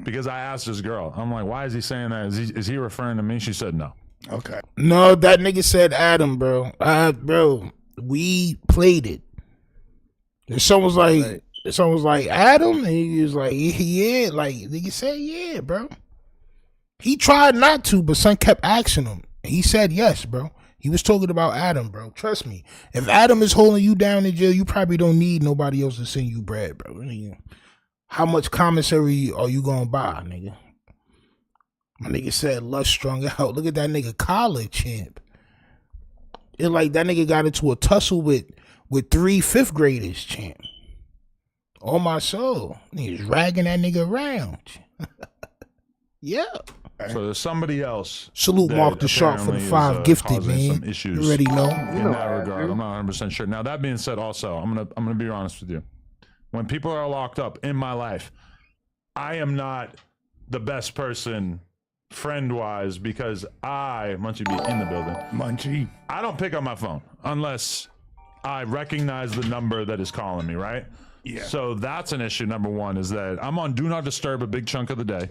because I asked this girl. I'm like, why is he saying that? Is he referring to me? She said no. Okay. No, that nigga said Adam, bro. Bro, we played it. And someone was like, Adam? And he was like, yeah. Like, nigga said, yeah, bro. He tried not to, but son kept asking him. He said yes, bro. He was talking about Adam, bro. Trust me. If Adam is holding you down in jail, you probably don't need nobody else to send you bread, bro. How much commissary are you gonna buy, nigga? My nigga said LUCE strung out. Look at that nigga collar, champ. It like that nigga got into a tussle with 3 5th graders, champ. On my soul. Niggas ragging that nigga around. Yeah. So there's somebody else. Salute Mark the Shark for the 5 gifted, man. Some issues You already know. in that regard. I'm not 100% sure. Now that being said, also I'm gonna be honest with you. When people are locked up in my life, I am not the best person friend-wise because Munchie be in the building. Munchie. I don't pick up my phone unless I recognize the number that is calling me, right? Yeah. So that's an issue. Number one is that I'm on Do Not Disturb a big chunk of the day,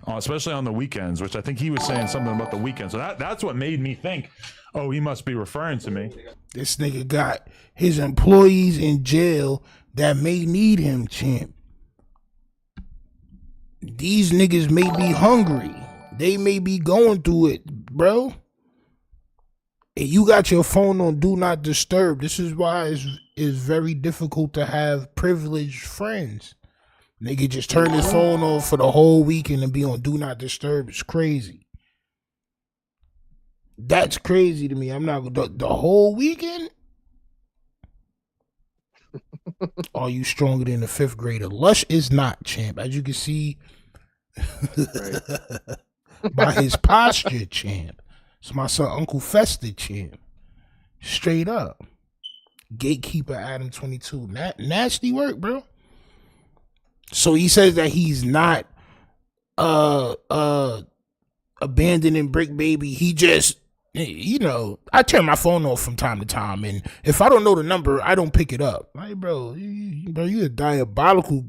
especially on the weekends, which I think he was saying something about the weekends. So that's what made me think, oh, he must be referring to me. This nigga got his employees in jail that may need him, champ. These niggas may be hungry. They may be going through it, bro. And you got your phone on Do Not Disturb. This is why it's very difficult to have privileged friends. Nigga just turn his phone off for the whole weekend and be on Do Not Disturb. It's crazy. That's crazy to me. I'm not the whole weekend. Are you stronger than a 5th grader? LUCE is not, champ. As you can see by his posture, champ. It's my son Uncle Fester, champ. Straight up. Gatekeeper Adam22. Nasty work, bro. So he says that he's not abandoning Bricc Baby. He just, I turn my phone off from time to time, and if I don't know the number, I don't pick it up. Like, bro, you a diabolical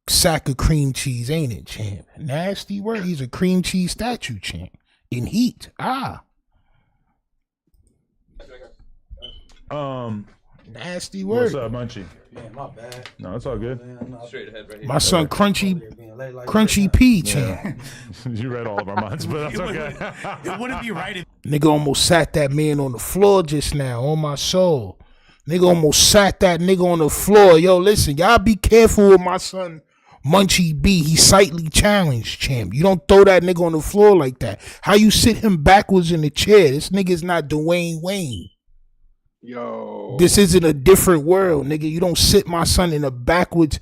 sack of cream cheese, ain't it, champ? Nasty work. He's a cream cheese statue, champ. In heat. Nasty work. What's up, Munchie? Man, my bad. No, it's all good. Straight ahead right here. My son Crunchy P, champ. You read all of our minds, but that's okay. It wouldn't be right if nigga almost sat that man on the floor just now, on my soul. Nigga almost sat that nigga on the floor. Yo, listen, y'all be careful with my son Munchie B. He's slightly challenged, champ. You don't throw that nigga on the floor like that. How you sit him backwards in the chair? This nigga's not Dwayne Wayne. Yo. This isn't a different world, nigga. You don't sit my son in a backwards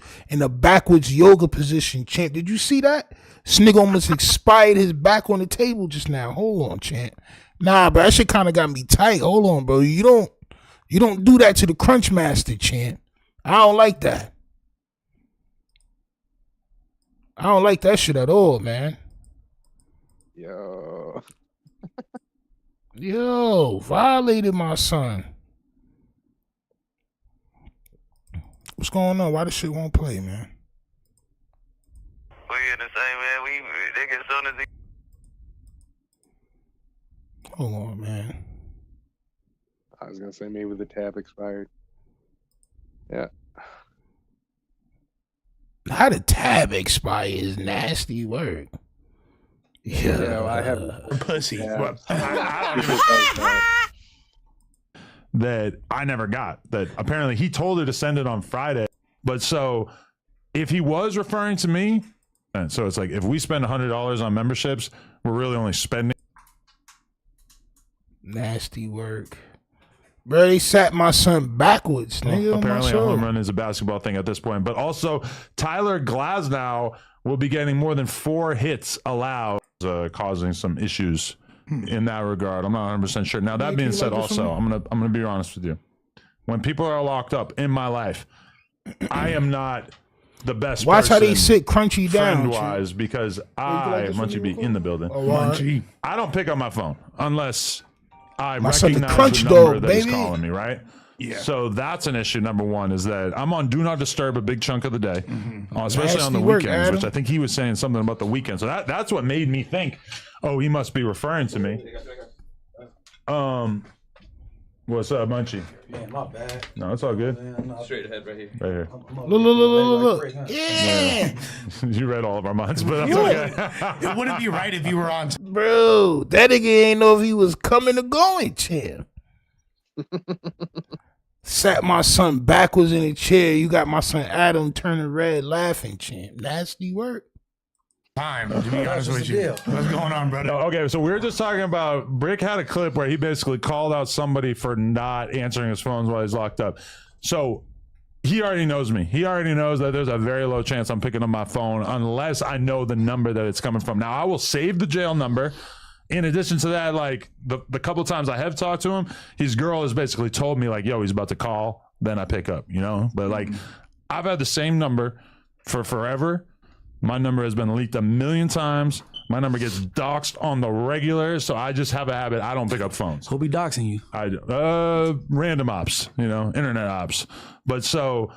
yoga position, champ. Did you see that? This nigga almost expired his back on the table just now. Hold on, champ. Nah, bro, that shit kind of got me tight. Hold on, bro. You don't do that to the Crunch Master, champ. I don't like that. I don't like that shit at all, man. Yo. Yo, violated my son. What's going on? Why this shit won't play, man? We in the same, man. We nigga, as soon as he. Hold on, man. I was gonna say maybe the tab expired. Yeah. How the tab expire is nasty work. Yeah, well, I have pussy. Yeah. That I never got. That apparently he told her to send it on Friday. But so if he was referring to me, So it's like if we spend $100 on memberships, we're really only spending. Nasty work. Bro, they sat my son backwards. Nigga, Apparently, a home run is a basketball thing at this point. But also, Tyler Glasnow will be getting more than 4 hits allowed, causing some issues in that regard. I'm not 100% sure. Now, that being said, also, I'm gonna be honest with you. When people are locked up in my life, I am not the best Watch person how they sit crunchy down. friend-wise, because Munchie be in the building. Munchie. I don't pick up my phone unless I My son's a recognize crunch the number dog, that is baby. calling me, right? Yeah. So that's an issue. Number one is that I'm on Do Not Disturb a big chunk of the day, especially on the Nasty work, weekends, Adam. which I think he was saying something about the weekend. So that's what made me think, oh, he must be referring to me. What's up, Munchie? Man, my bad. No, it's all good. Straight ahead right here. Right here. Look. Yeah. You read all of our minds, but that's okay. It wouldn't be right if you were on. Bro, that nigga ain't know if he was coming or going, champ. Sat my son backwards in a chair. You got my son Adam turning red laughing, champ. Nasty work. Time, to be honest with you. What's going on, brother? No, okay, so we were just talking about Bricc had a clip where he basically called out somebody for not answering his phones while he's locked up. So he already knows me. He already knows that there's a very low chance I'm picking up my phone unless I know the number that it's coming from. Now, I will save the jail number. In addition to that, like the couple times I have talked to him, his girl has basically told me like, yo, he's about to call, then I pick up, you know? But like, I've had the same number for forever. My number has been leaked 1,000,000 times. My number gets doxxed on the regular, so I just have a habit. I don't pick up phones. Who'll be doxing you? Random ops, you know, internet ops. But so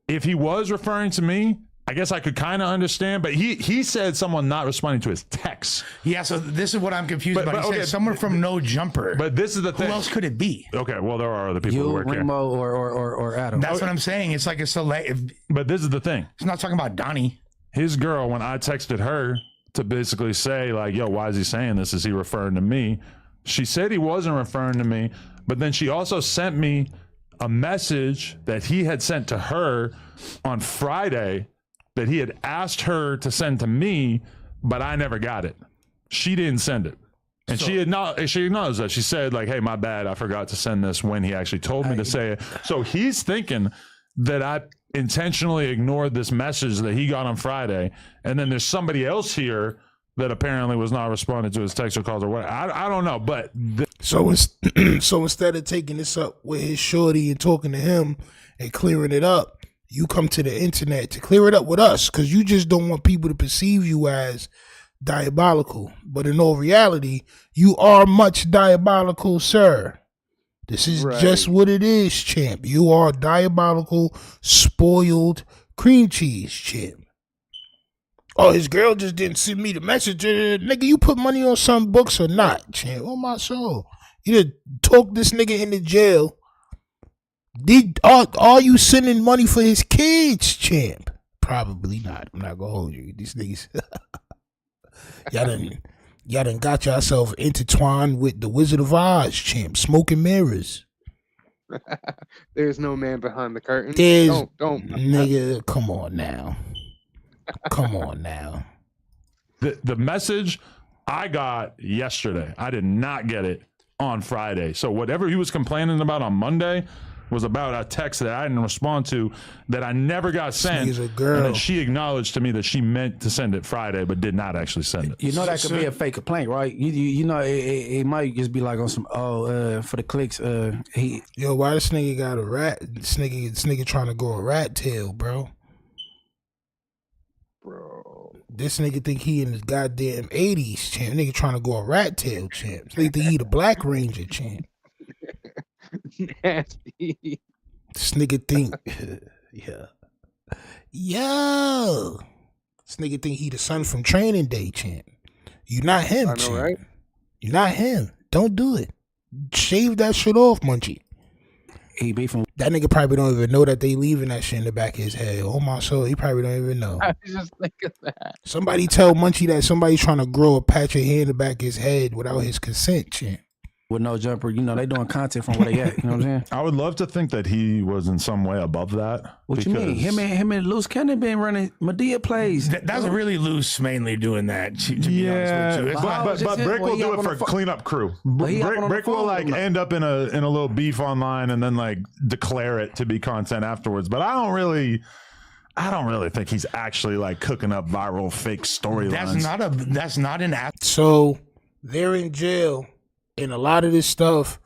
if he was referring to me, I guess I could kind of understand. But he said someone not responding to his texts. Yeah, so this is what I'm confused about. He said someone from No Jumper. But this is the thing. Who else could it be? Okay, well, there are other people who You, work Remo, here. or Adam. That's what I'm saying. It's like a select. But this is the thing. He's not talking about Donnie. His girl, when I texted her to basically say, like, yo, why is he saying this? Is he referring to me? She said he wasn't referring to me, but then she also sent me a message that he had sent to her on Friday that he had asked her to send to me, but I never got it. She didn't send it. And she acknowledged that. She said, like, hey, my bad, I forgot to send this when he actually told me to say it. So he's thinking that I intentionally ignored this message that he got on Friday, and then there's somebody else here that apparently was not responding to his text or calls or what. I don't know, but so instead of taking this up with his shorty and talking to him and clearing it up, you come to the internet to clear it up with us because you just don't want people to perceive you as diabolical. But in all reality, you are much diabolical, sir. This is just what it is, champ. You are diabolical, spoiled cream cheese, champ. Oh, his girl just didn't send me the message. Nigga, you put money on some books or not, champ? Oh, my soul. You done talk this nigga into jail. Are you sending money for his kids, champ? Probably not. I'm not going to hold you. These niggas. Y'all done got yourself intertwined with the Wizard of Oz, champ. Smoke and mirrors. There's no man behind the curtain. Don't. Nigga, come on now. Come on now. The message I got yesterday, I did not get it on Friday. So whatever he was complaining about on Monday was about a text that I didn't respond to that I never got sent. This nigga's a girl. And then she acknowledged to me that she meant to send it Friday, but did not actually send it. You know that could be a fake complaint, right? You know it might just be like on some for the clicks. Yo, why this nigga got a rat? This nigga trying to go a rat tail, bro. This nigga think he in his goddamn 80s, champ. Nigga trying to go a rat tail, champ. This nigga think he the Black Ranger, champ. Nasty. This nigga think, yeah. Yo. This nigga think he the son from Training Day, champ. You not him, I know, champ. right? You not him. Don't do it. Shave that shit off, Munchie. He be from that nigga probably don't even know that they leaving that shit in the back of his head. Oh my soul, he probably don't even know. I was just thinking that. Somebody tell Munchie that somebody's trying to grow a patch of hair in the back of his head without his consent, champ. with No Jumper, you know, they doing content from where they at. You know what I'm saying? I would love to think that he was in some way above that. What you mean? Him and Luce Cannon been running Medea plays. That's really Luce mainly doing that. To be honest with you. But Bricc will do it for cleanup crew. Bricc will like end up in a little beef online and then like declare it to be content afterwards. But I don't really think he's actually like cooking up viral fake storylines. That's not an app. So they're in jail, and a lot of this stuff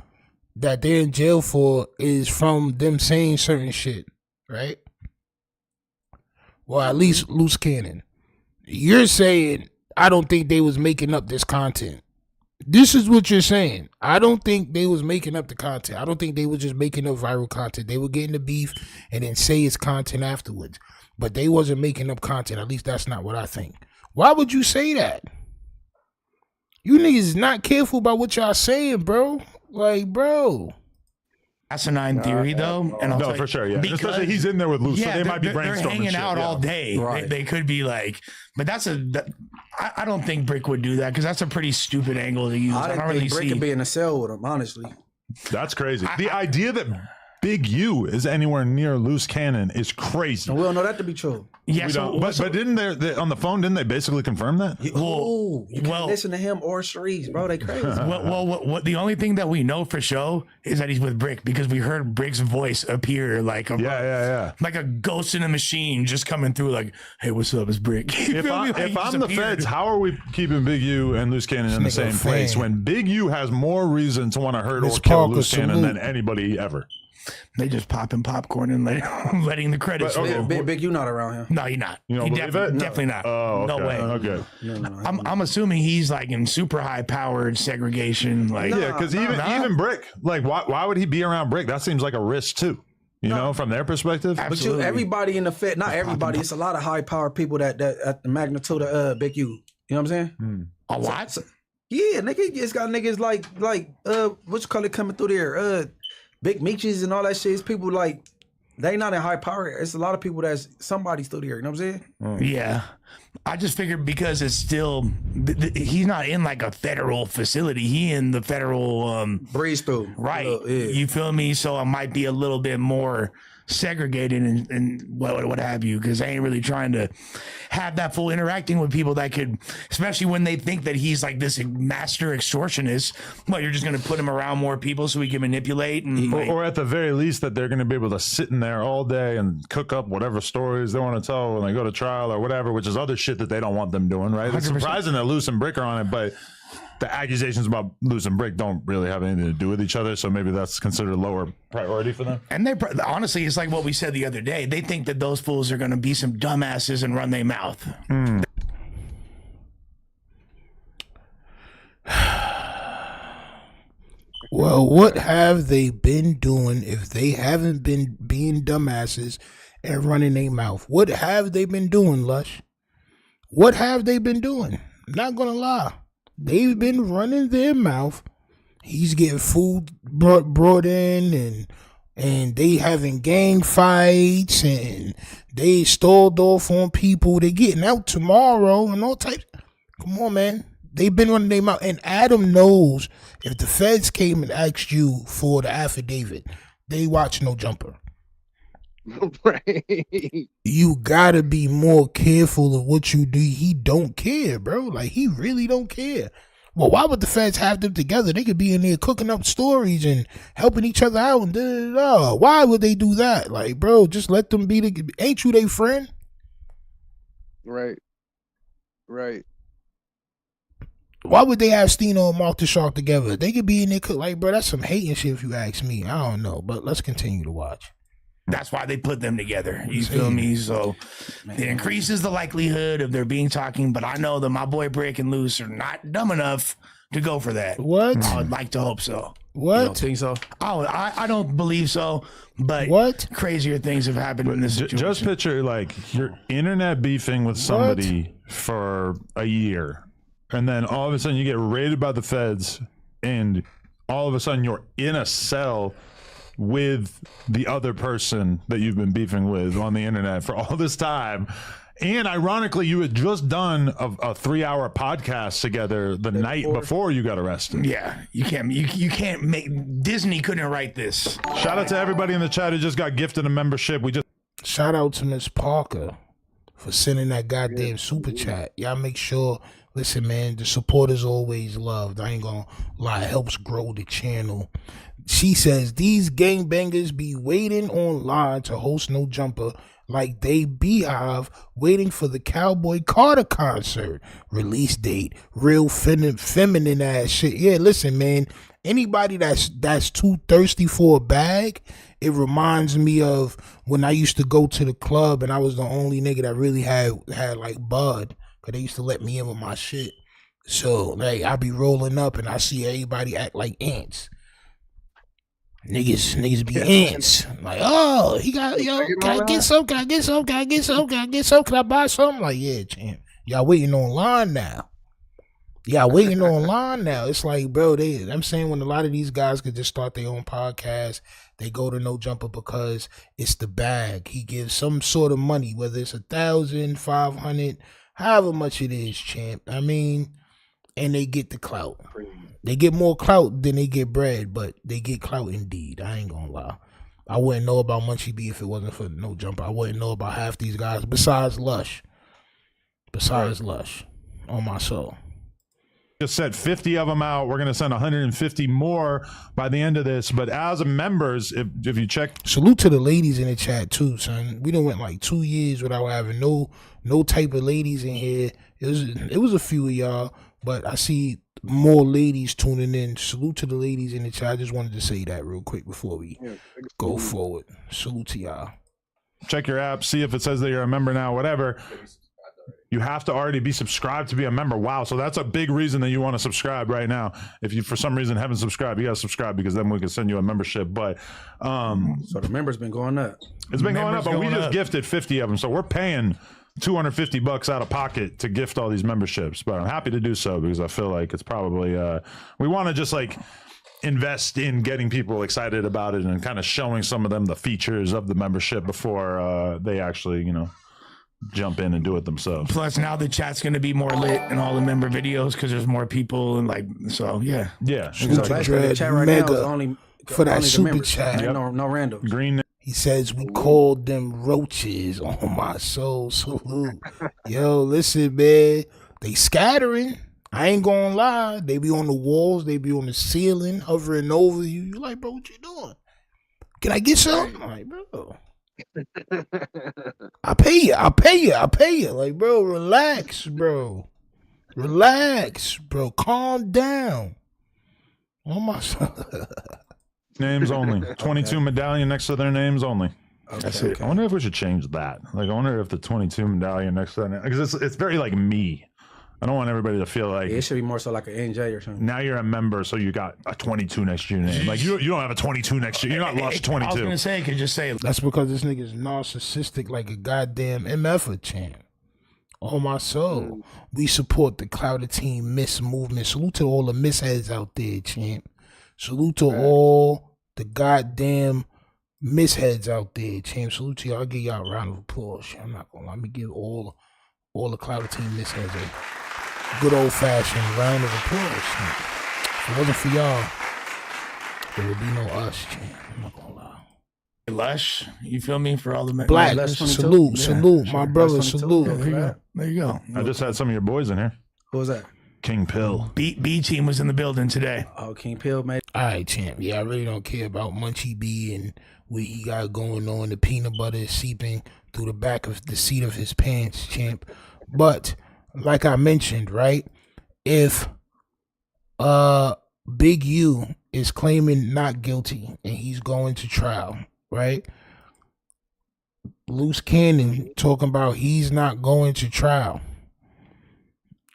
that they're in jail for is from them saying certain shit, right? Well, at least Luce Cannon. You're saying, I don't think they was making up this content. This is what you're saying. I don't think they was making up the content. I don't think they were just making up viral content. They were getting the beef and then say it's content afterwards. But they wasn't making up content. At least that's not what I think. Why would you say that? You niggas is not careful about what y'all saying, bro. Like, bro. Asinine theory, though. And no, for sure, yeah. Especially he's in there with Luce, so they might be brainstorming. They're hanging out all day. Right. They could be like, but I don't think Bricc would do that because that's a pretty stupid angle to use. I don't really see Bricc could be in a cell with him, honestly. That's crazy. The idea that Big U is anywhere near Luce Cannon is crazy. And we don't know that to be true. Yeah, but didn't they on the phone? Didn't they basically confirm that? You can't listen to him or Shreeze, bro. They crazy. What the only thing that we know for sure is that he's with Bricc because we heard Brick's voice appear like like a ghost in a machine just coming through. Like, hey, what's up? It's Bricc. If I'm the feds, how are we keeping Big U and Luce Cannon in the same place when Big U has more reason to want to hurt or kill Luce Cannon than anybody ever? They just popping popcorn and letting the credits roll. Big U not around here. No, he's not. You don't believe it? Definitely not. Oh, okay. No way. Okay. No, I'm assuming he's like in super high powered segregation. Like, yeah, because even Bricc, like, why would he be around Bricc? That seems like a risk too. You know, from their perspective. Absolutely. But everybody in the Fed, not everybody. It's a lot of high powered people that at the magnitude of Big U. You know what I'm saying? A lot. So, yeah, nigga, it's got niggas like what you call it coming through there? Big Meeches and all that shit. It's people like, they not in high power. It's a lot of people that's somebody's still there. You know what I'm saying? Yeah. I just figured because it's still, he's not in like a federal facility. He in the federal breeze through. Right. Yeah. You feel me? So it might be a little bit more segregated and what have you, because they ain't really trying to have that full interacting with people that could, especially when they think that he's like this master extortionist. Well, you're just going to put him around more people so he can manipulate or at the very least that they're going to be able to sit in there all day and cook up whatever stories they want to tell when they go to trial or whatever, which is other shit that they don't want them doing, right? 100%. It's surprising that Luce and Bricc are on it, but the accusations about Luce and Bricc don't really have anything to do with each other, so maybe that's considered a lower priority for them. And they honestly, it's like what we said the other day. They think that those fools are going to be some dumbasses and run their mouth. Well, what have they been doing if they haven't been being dumbasses and running their mouth? What have they been doing, Lush? What have they been doing? Not gonna lie. They've been running their mouth. He's getting food brought in and they having gang fights and they stalled off on people. They getting out tomorrow and all types. Come on, man. They've been running their mouth. And Adam knows if the feds came and asked you for the affidavit, they watch No Jumper. Right. You gotta be more careful of what you do. He don't care, bro. Like, he really don't care. Well, why would the feds have them together? They could be in there cooking up stories and helping each other out and da-da-da. Why would they do that? Like, bro, just let them be ain't you they friend? Right. Right. Why would they have Stino and Mark the Shark together? They could be in there like, bro, that's some hating shit if you ask me. I don't know, but let's continue to watch. That's why they put them together. You feel me? So it increases the likelihood of there being talking, but I know that my boy Bricc and Luce are not dumb enough to go for that. What? I would like to hope so. What? You don't think so? I don't believe so, but what? Crazier things have happened in this situation. Just picture like you're internet beefing with somebody for a year, and then all of a sudden you get raided by the feds, and all of a sudden you're in a cell with the other person that you've been beefing with on the internet for all this time, And ironically, you had just done a 3-hour podcast together the night before you got arrested. Yeah, you can't make Disney couldn't write this. Shout out to everybody in the chat who just got gifted a membership. Shout out to Miss Parker for sending that goddamn super chat. Y'all make sure. Listen, man, the support is always loved. I ain't gonna lie, it helps grow the channel. She says these gangbangers be waiting online to host No Jumper like they beehive waiting for the Cowboy Carter concert release date. Real feminine ass shit. Yeah, listen, man. Anybody that's too thirsty for a bag, it reminds me of when I used to go to the club and I was the only nigga that really had like bud, cause they used to let me in with my shit. So like I be rolling up and I see everybody act like ants. Niggas be ants. Like, oh, he got, yo, can I get some? Can I get some? Can I get some? Can I get some? Can I buy something? Like, yeah, champ. Y'all waiting online now. Y'all waiting online now. It's like, bro, I'm saying when a lot of these guys could just start their own podcast, they go to No Jumper because it's the bag. He gives some sort of money, whether it's 1,000, 500, however much it is, champ. I mean, and they get the clout. They get more clout than they get bread, but they get clout indeed. I ain't gonna lie. I wouldn't know about Munchie B if it wasn't for No Jumper. I wouldn't know about half these guys besides Lush. On my soul. Just sent 50 of them out. We're going to send 150 more by the end of this. But as members, if you check. Salute to the ladies in the chat too, son. We done went like 2 years without having no type of ladies in here. It was a few of y'all, but I see more ladies tuning in. Salute to the ladies in the chat. I just wanted to say that real quick before we go forward. Salute to y'all. Check your app, see if it says that you're a member now, whatever. You have to already be subscribed to be a member. Wow. So that's a big reason that you want to subscribe right now. If you, for some reason, haven't subscribed, you got to subscribe because then we can send you a membership. But so the members been going up. It's been going up, but we just gifted 50 of them. So we're paying $250 out of pocket to gift all these memberships. But I'm happy to do so because I feel like it's probably, we want to just like invest in getting people excited about it and kind of showing some of them the features of the membership before they actually, jump in and do it themselves. Plus now the chat's going to be more lit in all the member videos because there's more people and yeah. The chat right now is only for that super members. chat. Yep. No random. Green. He says we called them roaches on my soul. Salute. Yo, listen, man. They scattering. I ain't gonna lie. They be on the walls. They be on the ceiling, hovering over you. You like, bro, what you doing? Can I get something? I'm like, bro. I pay you. Like, bro, relax, bro. Calm down. Oh my son. Names only. 22 medallion next to their names only. That's it. I wonder if we should change that. Like, I wonder if the 22 medallion next to their name, because it's very like me. I don't want everybody to feel like it should be more so like an NJ or something. Now you're a member, so you got a 22 next to your name. Like you don't have a 22 next to you. You're not Lush 22. I was gonna say, could just say that's because this nigga's narcissistic like a goddamn MF champ. Oh my soul. We support the Clouder Team Miss movement. Salute to all the Miss heads out there, champ. Salute to all the goddamn Miss heads out there, champ. Salute to y'all. I'll give y'all a round of applause. I'm not gonna let me give all the Clouder Team Miss heads a good old fashioned round of applause. If it wasn't for y'all, there would be no us, champ. I'm not gonna lie. Lush, you feel me? For all the men. Black, salute, my brother, salute. There you go. I just had some of your boys in here. Who was that? King Pill. B team was in the building today. Oh, King Pill, mate. All right, champ. Yeah, I really don't care about Munchie B and what he got going on. The peanut butter is seeping through the back of the seat of his pants, champ. But like I mentioned, right? If Big U is claiming not guilty and he's going to trial, right? Loose Cannon talking about he's not going to trial.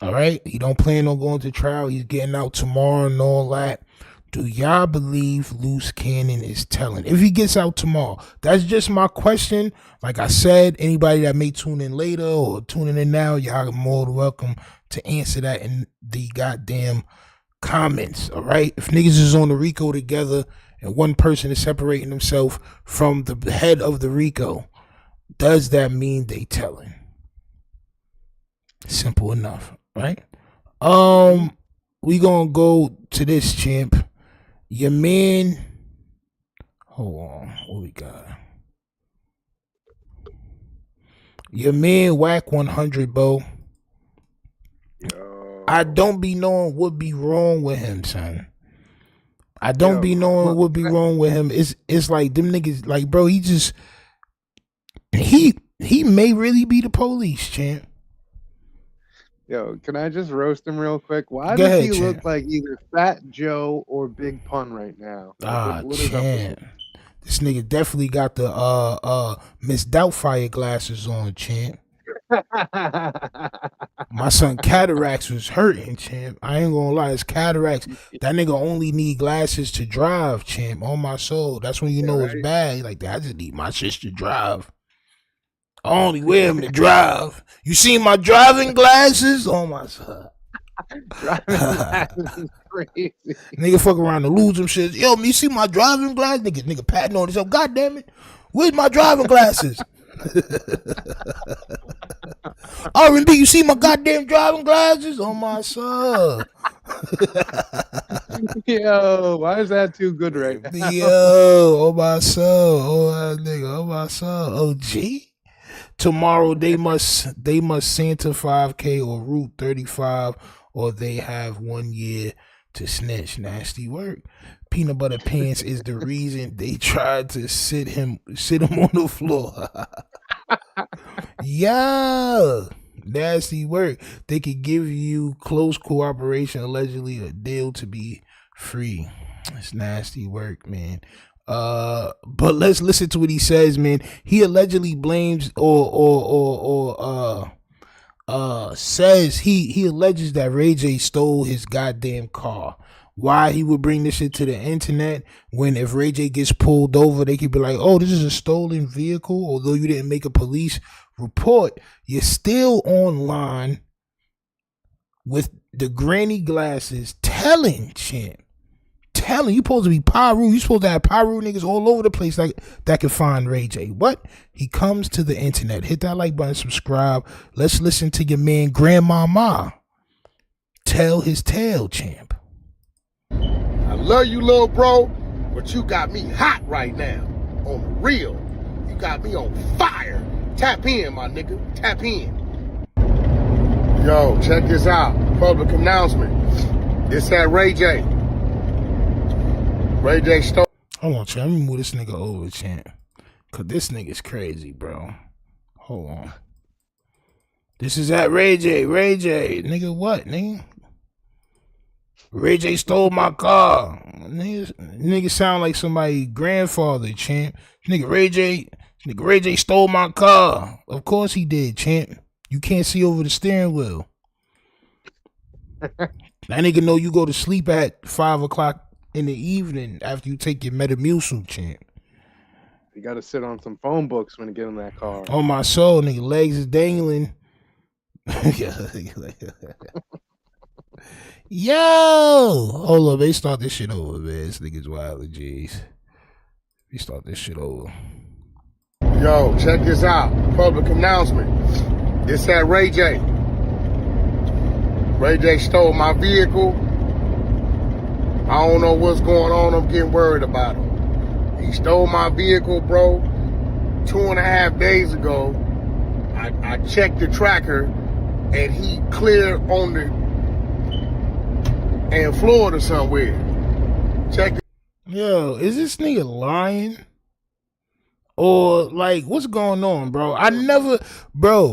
All right? He don't plan on going to trial. He's getting out tomorrow and all that. Do y'all believe Loose Cannon is telling? If he gets out tomorrow, that's just my question. Like I said, anybody that may tune in later or tuning in now, y'all are more than welcome to answer that in the goddamn comments, all right? If niggas is on the RICO together and one person is separating himself from the head of the RICO, does that mean they telling? Simple enough, right? We gonna go to this, champ. Your man. Hold on, what we got? Your man Wack 100, Bo. I don't be knowing what be wrong with him, son. I don't be knowing what be wrong with him. It's like them niggas, like, bro, he may really be the police, champ. Yo, can I just roast him real quick? Why Go does ahead, he champ. look like either Fat Joe or Big Pun right now? What is up with Champ. This nigga definitely got the Miss Doubtfire glasses on, champ. My son cataracts was hurting, champ. I ain't gonna lie, it's cataracts. That nigga only need glasses to drive, champ. On my soul. That's when you know it's bad. He like, I just need my shit to drive. I only wear them to drive. You see my driving glasses? Oh my son. Driving glasses is crazy. Nigga fuck around and lose them shit. Yo, you see my driving glasses? Nigga patting on himself. God damn it. Where's my driving glasses? R&B, you see my goddamn driving glasses? On my son. Yo, why is that too good right now? Yo, on my son. Oh, nigga, on my son. Oh, G. Tomorrow they must Santa 5K or Route 35 or they have 1 year to snitch. Nasty work. Peanut butter pants is the reason they tried to sit him on the floor. Yeah, nasty work. They could give you close cooperation, allegedly a deal to be free. It's nasty work, man. But let's listen to what he says, man. He allegedly blames or says he alleges that Ray J stole his goddamn car. Why he would bring this shit to the internet when if Ray J gets pulled over, they could be like, oh, this is a stolen vehicle. Although you didn't make a police report, you're still online with the granny glasses telling champ. Telling you supposed to be Pyru. You supposed to have Pyru niggas all over the place like that can find Ray J. What? He comes to the internet. Hit that like button, subscribe. Let's listen to your man Grandmama tell his tale, champ. I love you, little bro, but you got me hot right now. On the real. You got me on fire. Tap in, my nigga. Tap in. Yo, check this out. Public announcement. This at Ray J. Ray J stole. Hold on, champ. Let me move this nigga over, champ. Cause this nigga's crazy, bro. Hold on. This is at Ray J. Ray J. Nigga, what, nigga? Ray J stole my car. Nigga sound like somebody's grandfather, champ. Nigga Ray J stole my car. Of course he did, champ. You can't see over the steering wheel. That nigga know you go to sleep at 5 o'clock in the evening after you take your Metamucil, champ. You gotta sit on some phone books when you get in that car. On my soul, nigga, legs is dangling. Yo, hold up, they start this shit over, man. This nigga's wild, jeez. We start this shit over. Yo, check this out. Public announcement. This at Ray J. Ray J stole my vehicle. I don't know what's going on. I'm getting worried about him. He stole my vehicle, bro. 2.5 days ago. I checked the tracker and he cleared on the in Florida somewhere. Check it. Yo, is this nigga lying? Or like what's going on, bro?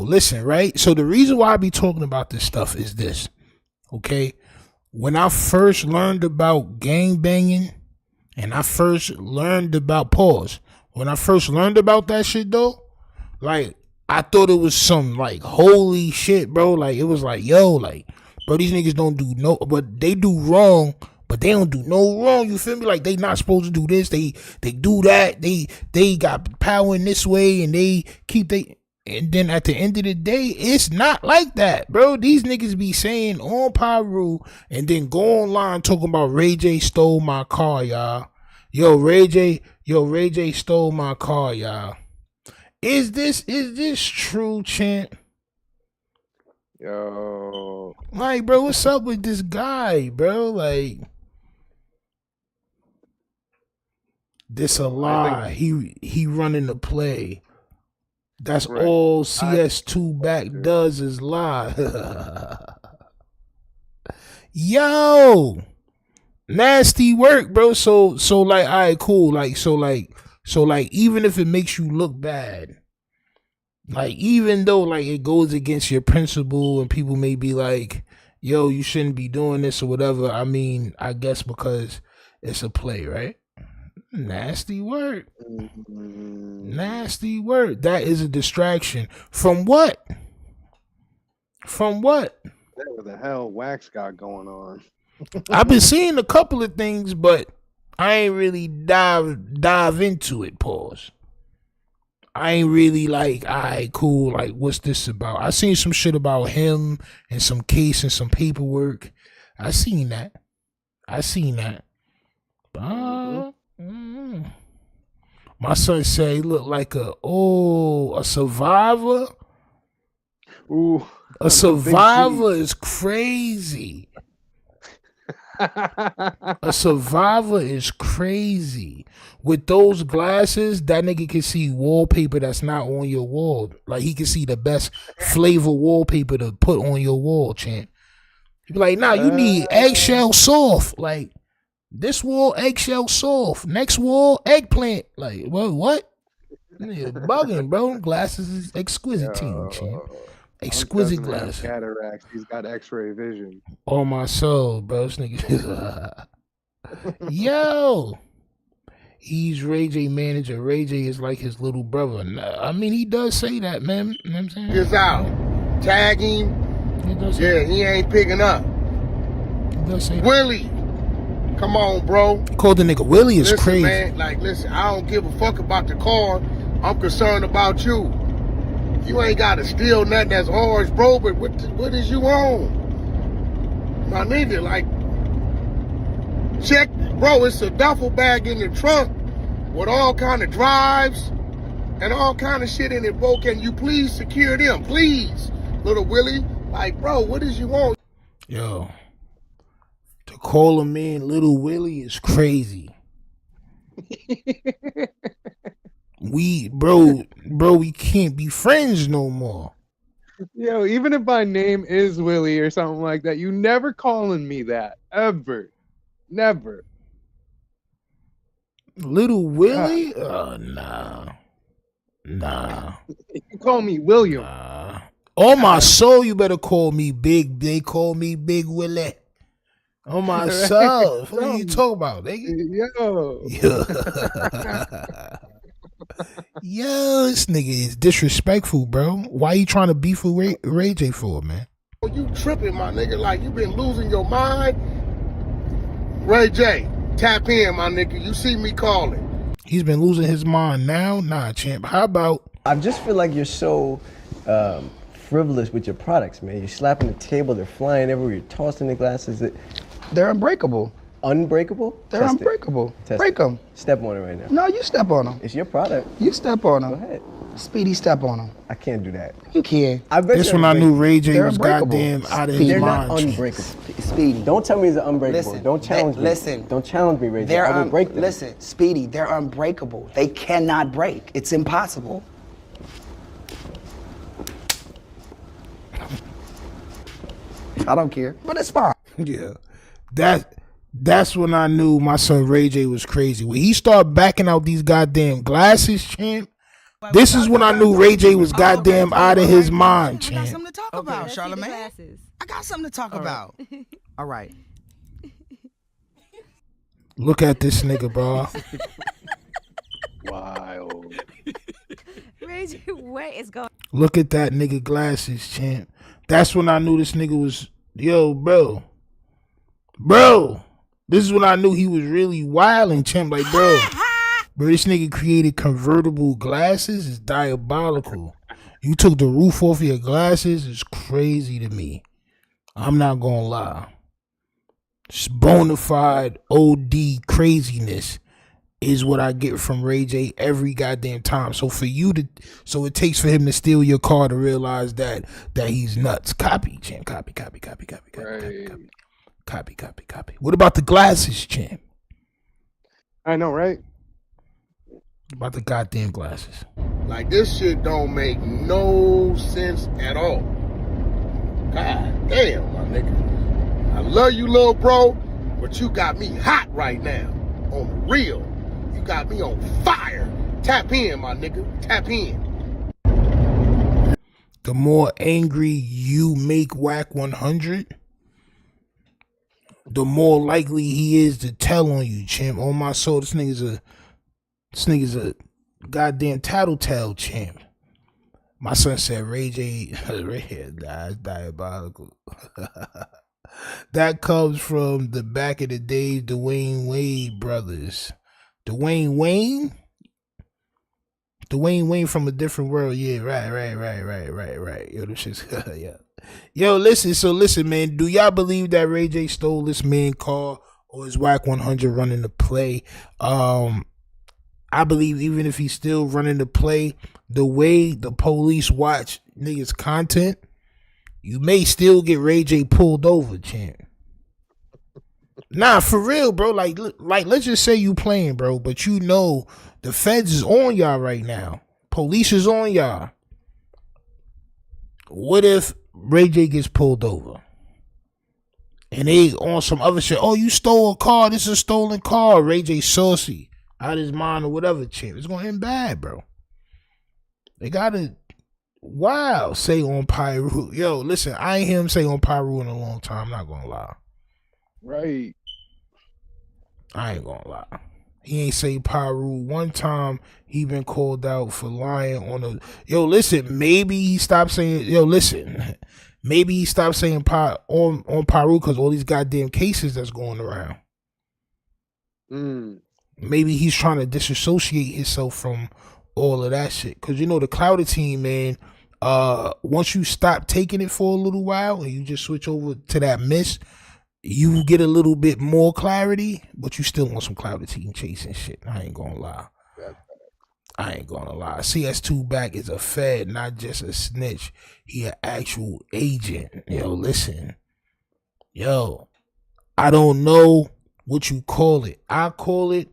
Listen, right? So the reason why I be talking about this stuff is this. Okay? When I first learned about gang banging and I first learned about when I first learned about that shit though, like I thought it was some like holy shit, bro. Like it was like, yo, like, bro, these niggas don't do no, but they do wrong, but they don't do no wrong. You feel me? Like they not supposed to do this. They do that. They got power in this way, and they keep they. And then at the end of the day, it's not like that, bro. These niggas be saying on Pyru and then go online talking about Ray J stole my car, y'all. Ray J stole my car, y'all. Is this true, champ? Yo. Like, bro, what's up with this guy, bro? Like, this a lie. He running the play. That's all CS2 back does is lie. Yo, nasty work, bro. So like, all right, cool. Like, so even if it makes you look bad, like, even though like it goes against your principle and people may be like, yo, you shouldn't be doing this or whatever. I mean, I guess because it's a play, right? Nasty work. Nasty work. That is a distraction. From what? From what? What the hell Wack's got going on? I've been seeing a couple of things, but I ain't really dive into it. Pause. I ain't really like, all right, cool. Like, what's this about? I seen some shit about him and some case and some paperwork. I seen that. But, my son said he looked like a survivor. Ooh, a survivor is crazy. A survivor is crazy. With those glasses, that nigga can see wallpaper that's not on your wall. Like, he can see the best flavor wallpaper to put on your wall, champ. He be like, nah, you need eggshell soft. Like, this wall, eggshell soft. Next wall, eggplant. Like, what? You're bugging, bro. Glasses is exquisite team, champ. Exquisite glasses. Cataracts. He's got X-ray vision. On my soul, bro. This nigga. Yo. He's Ray J manager. Ray J is like his little brother. I mean, he does say that, man. You know what I'm saying? Gets out. Tag him. He ain't picking up. He does say that. Willie. Come on, bro. Called the nigga Willie is crazy. Man, like, listen, I don't give a fuck about the car. I'm concerned about you. You ain't got to steal nothing that's ours, bro, but what is you on? My nigga, like, check, bro, it's a duffel bag in the trunk with all kind of drives and all kind of shit in it, bro. Can you please secure them, please, little Willie? Like, bro, what is you on? Yo, to call a man Little Willie is crazy. We can't be friends no more. Yo, even if my name is Willie or something like that, you never calling me that. Ever. Never. Little Willie? Nah. You call me William. On my soul, you better call me Big. They call me Big Willie. On my soul. What are you talking about, nigga? Yo, this nigga is disrespectful, bro. Why you trying to beef with Ray J for, man? You tripping, my nigga. Like, you been losing your mind. Ray J, tap in, my nigga. You see me calling. He's been losing his mind now? Nah, champ. How about... I just feel like you're so frivolous with your products, man. You're slapping the table. They're flying everywhere. You're tossing the glasses. They're unbreakable. Unbreakable? They're unbreakable. Break them. Step on it right now. No, you step on them. It's your product. You step on them. Go ahead. Speedy, step on them. I can't do that. You can. This when I knew Ray J was goddamn out of his They're mind. not unbreakable. Speedy. Don't tell me they're unbreakable. Listen, Don't challenge me. Listen. Don't challenge me, Ray J. I will break them. Listen, Speedy, they're unbreakable. They cannot break. It's impossible. I don't care, but it's fine. Yeah. That's when I knew my son Ray J was crazy. When he started backing out these goddamn glasses, champ, this is when I knew Ray J was goddamn out of his mind, champ. I got something to talk about, Charlamagne. I got something to talk about. All right. Look at this nigga, bro. Wild. Ray J, where is going? Look at that nigga glasses, champ. That's when I knew this nigga was, yo, bro. This is when I knew he was really wilding, champ. Like, bro, this nigga created convertible glasses. It's diabolical. You took the roof off your glasses. It's crazy to me. I'm not gonna lie. It's bona fide OD craziness. is what I get from Ray J every goddamn time. So it takes for him to steal your car to realize that he's nuts. Copy, champ. Copy. What about the glasses, champ? I know, right? About the goddamn glasses. Like, this shit don't make no sense at all. God damn, my nigga. I love you, little bro, but you got me hot right now. On the real. You got me on fire. Tap in, my nigga. Tap in. The more angry you make Wack 100, the more likely he is to tell on you, champ. On my soul, this nigga's a goddamn tattletale, champ. My son said Ray J is diabolical. That comes from the back of the days, Dwayne Wade brothers. Dwayne Wayne from a different world. Yeah, right. Yo, this shit's yeah. Yo, listen, man. Do y'all believe that Ray J stole this man's car, or is Wack 100 running the play? I believe even if he's still running the play, the way the police watch niggas' content, you may still get Ray J pulled over, champ. Nah, for real, bro. Like, let's just say you playing, bro, but you know the feds is on y'all right now. Police is on y'all. What if Ray J gets pulled over? And they on some other shit. Oh, you stole a car. This is a stolen car. Ray J saucy. Out of his mind or whatever, champ. It's going to end bad, bro. They got to, say on Pyru. Yo, listen, I ain't hear him say on Pyru in a long time. I'm not going to lie. Right. I ain't going to lie. He ain't say Pyru. One time, he been called out for lying on a... Yo, listen, maybe he stopped saying... Maybe he stopped saying on Pyru because all these goddamn cases that's going around. Maybe he's trying to disassociate himself from all of that shit. Because, you know, the Clouded team, man, once you stop taking it for a little while and you just switch over to that miss, you get a little bit more clarity, but you still want some Clouded team chasing shit. I ain't gonna lie. CS2 back is a fed, not just a snitch. He an actual agent. Yo, listen. Yo, I don't know what you call it. I call it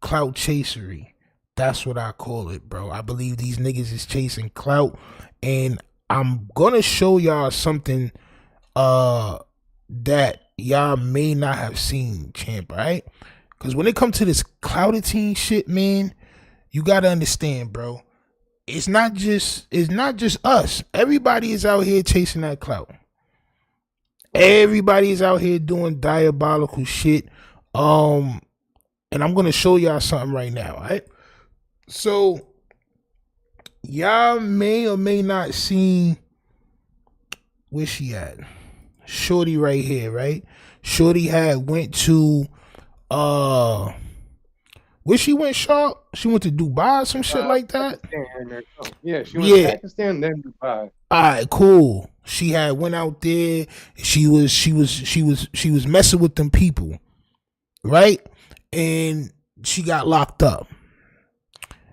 clout chasery. That's what I call it, bro. I believe these niggas is chasing clout, and I'm gonna show y'all something that y'all may not have seen, champ, right? Because when it comes to this Clouded team shit, man, you gotta understand, bro. It's not just us. Everybody is out here chasing that clout. Everybody is out here doing diabolical shit. And I'm gonna show y'all something right now, right? So y'all may or may not seen where she at. Shorty right here, right? Shorty had went to where she went, Sharp? She went to Dubai or some shit like that? Yeah, she went to Pakistan, then Dubai. Alright, cool. She had went out there. She was messing with them people, right? And she got locked up.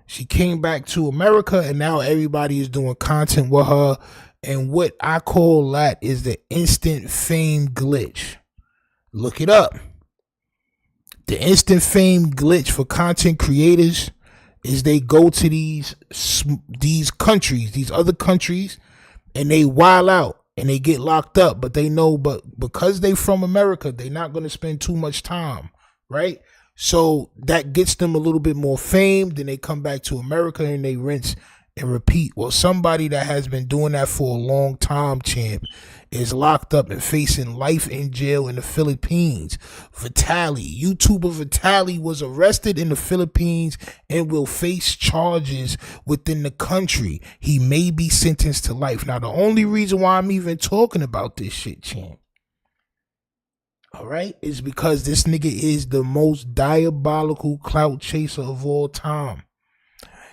She came back to America, and now everybody is doing content with her. And what I call that is the instant fame glitch. Look it up. The instant fame glitch for content creators is they go to these countries, these other countries, and they wild out and they get locked up. But they know, because they from America, they're not going to spend too much time, right? So that gets them a little bit more fame. Then they come back to America and they rinse and repeat. Well, somebody that has been doing that for a long time, champ, is locked up and facing life in jail in the Philippines. Vitali, YouTuber Vitali, was arrested in the Philippines and will face charges within the country. He may be sentenced to life. Now, the only reason why I'm even talking about this shit, champ, all right, is because this nigga is the most diabolical clout chaser of all time.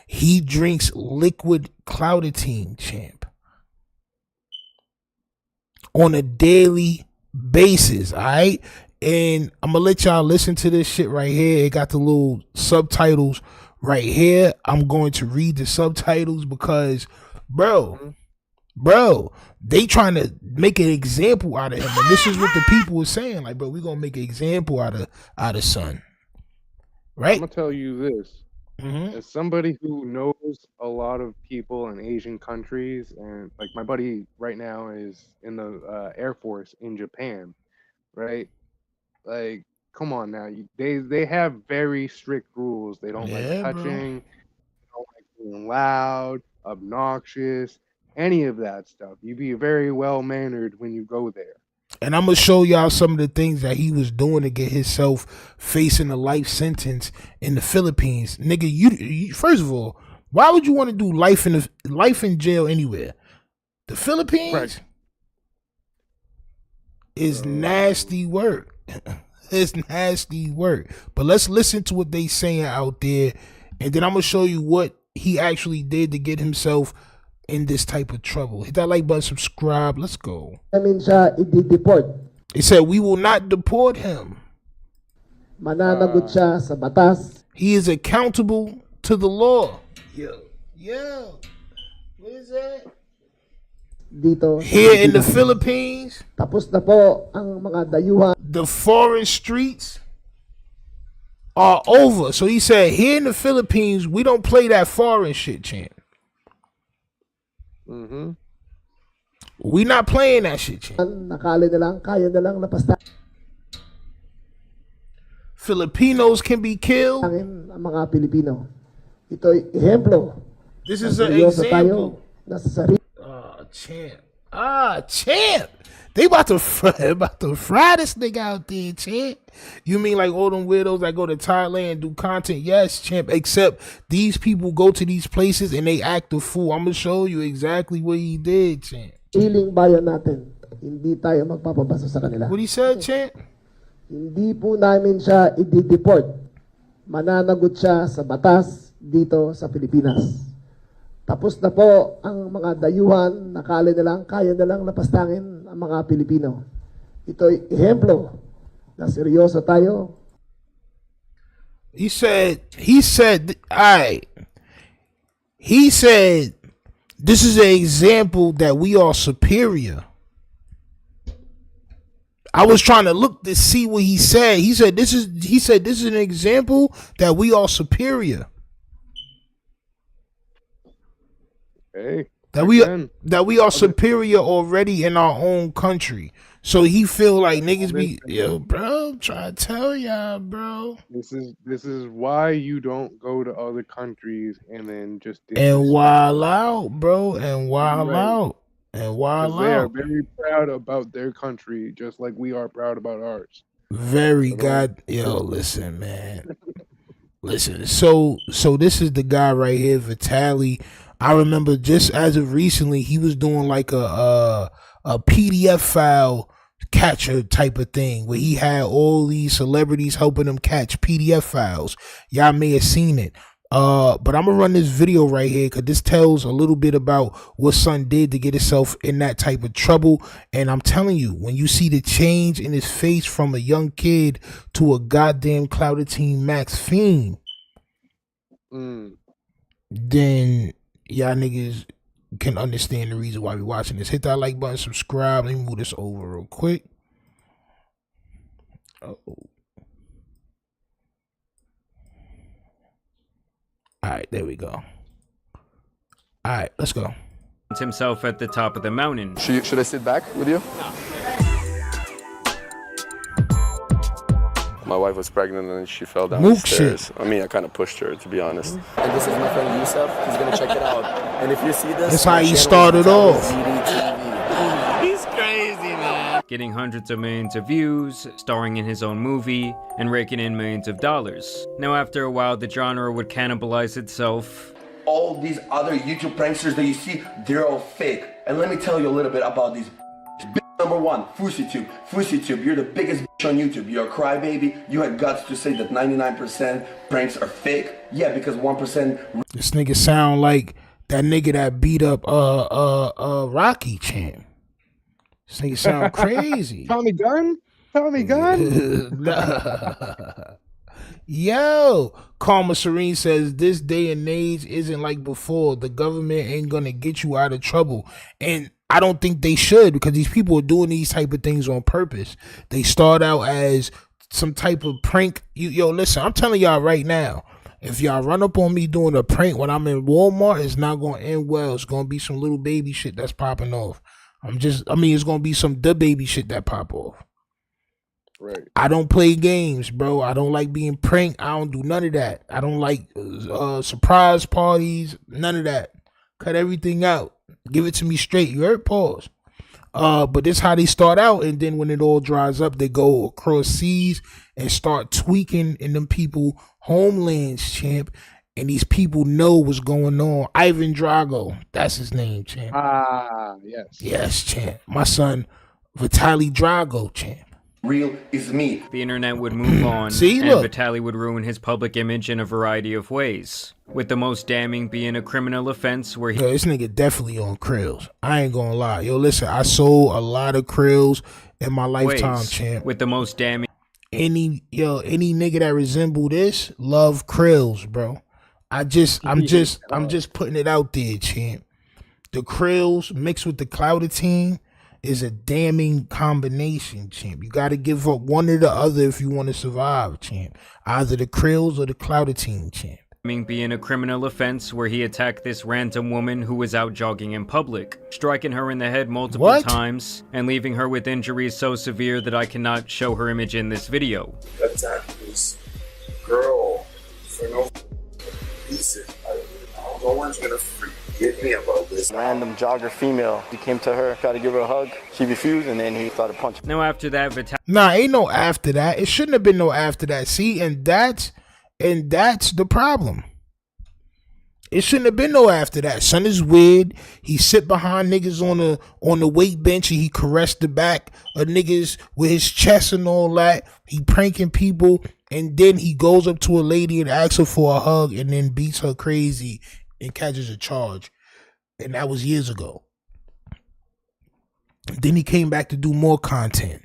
He drinks liquid Clouditine, champ, on a daily basis, all right? And I'm gonna let y'all listen to this shit right here. It got the little subtitles right here. I'm going to read the subtitles because, bro, they trying to make an example out of him. And this is what the people were saying. Like, bro, we gonna make an example out of son. Right? I'm gonna tell you this. As somebody who knows a lot of people in Asian countries, and like my buddy right now is in the Air Force in Japan, right? Like, come on now, they have very strict rules. They don't like touching, they don't like being loud, obnoxious, any of that stuff. You be very well mannered when you go there. And I'm gonna show y'all some of the things that he was doing to get himself facing a life sentence in the Philippines. Nigga, you first of all, why would you want to do life in jail anywhere? The Philippines is nasty work. It's nasty work. But let's listen to what they saying out there, and then I'm gonna show you what he actually did to get himself in this type of trouble. Hit that like button, subscribe. Let's go. He said, we will not deport him. Mananagot siya sa batas. He is accountable to the law. Yo. What is that? Dito. Here in the Philippines. Tapos na po ang mga dayuhan. The foreign streets are over. So he said, here in the Philippines, we don't play that foreign shit, champ. We not playing that shit, champ. Nakali na lang, kaya na lang napasta. Filipinos can be killed. Ang mga Pilipino. Ito'y ehemplo. This is an example. Champ. Champ. They about to fry this nigga out there, champ. You mean like all them weirdos that go to Thailand and do content? Yes, champ. Except these people go to these places and they act a fool. I'm gonna show you exactly what he did, champ. Iling bayan natin. Hindi tayo magpapabasa sa kanila. What he said, champ? Hindi po namin siya i-deport. Mananagot siya sa batas dito sa Pilipinas. Tapos na po ang mga dayuhan, nakali na lang, kaya na lang napastangin ang mga Pilipino. Ito'y ehemplo na seryoso tayo. He said, this is an example that we are superior. I was trying to look to see what he said. He said this is an example that we are superior. Hey, that we are superior already in our own country. So he feel like niggas be, yo, bro, I'm trying to tell y'all, bro. This is why you don't go to other countries and then just wild out, bro, and wild out. And wild out. They are very proud about their country, just like we are proud about ours. Listen, man. Listen, so this is the guy right here, Vitaly. I remember just as of recently, he was doing like a PDF file catcher type of thing where he had all these celebrities helping him catch PDF files. Y'all may have seen it. But I'm gonna run this video right here because this tells a little bit about what son did to get himself in that type of trouble. And I'm telling you, when you see the change in his face from a young kid to a goddamn Clouded Team Max fiend, then y'all niggas can understand the reason why we watching this. Hit that like button, subscribe. Let me move this over real quick. All right, there we go. All right, let's go. Himself at the top of the mountain. Should I sit back with you? No. My wife was pregnant and she fell down the stairs. I mean, I kind of pushed her, to be honest. And this is my friend Yusuf. He's gonna check it out. And if you see this, that's how he started off. He's crazy, man. Getting hundreds of millions of views, starring in his own movie, and raking in millions of dollars. Now, after a while, the genre would cannibalize itself. All these other YouTube pranksters that you see, they're all fake. And let me tell you a little bit about these. Number one, FouseyTube, you're the biggest bitch on YouTube. You're a crybaby. You had guts to say that 99% pranks are fake. Yeah, because 1%. This nigga sound like that nigga that beat up Rocky champ. This nigga sound crazy. Tommy Gunn? Tommy gun. Yo, Karma Serene says this day and age isn't like before. The government ain't gonna get you out of trouble, and I don't think they should, because these people are doing these type of things on purpose. They start out as some type of prank. Yo, listen, I'm telling y'all right now, if y'all run up on me doing a prank when I'm in Walmart, it's not gonna end well. It's gonna be some little baby shit that's popping off. It's gonna be some baby shit that pop off. Right. I don't play games, bro. I don't like being pranked. I don't do none of that. I don't like surprise parties. None of that. Cut everything out. Give it to me straight. You heard? Pause. But this how they start out, and then when it all dries up, they go across seas and start tweaking in them people homelands, champ. And these people know what's going on. Ivan Drago, that's his name, champ. Yes. Yes, champ. My son, Vitaly Drago, champ. Real is me. The internet would move on, See, and look. Vitaly would ruin his public image in a variety of ways, with the most damning being a criminal offense where he... Yo, this nigga definitely on krills. I ain't gonna lie. Yo, listen, I sold a lot of krills in my lifetime, ways, champ. with the most damning... Any nigga that resemble this, love krills, bro. I'm just putting it out there, champ. The krills mixed with the clouditine is a damning combination, champ. You got to give up one or the other if you want to survive, champ. Either the krills or the clouditine, champ. Being a criminal offense where he attacked this random woman who was out jogging in public, striking her in the head multiple times and leaving her with injuries so severe that I cannot show her image in this video. Attacked this girl for no reason. No one's gonna forgive me about this. Random jogger female. He came to her, tried to give her a hug. She refused, and then he started punching. Now after that, Vitaly... Nah, ain't no after that. It shouldn't have been no after that. See, and that's the problem. It shouldn't have been no after that. Son is weird. He sit behind niggas on the weight bench and he caressed the back of niggas with his chest and all that. He pranking people, and then he goes up to a lady and asks her for a hug and then beats her crazy and catches a charge. And that was years ago. Then he came back to do more content.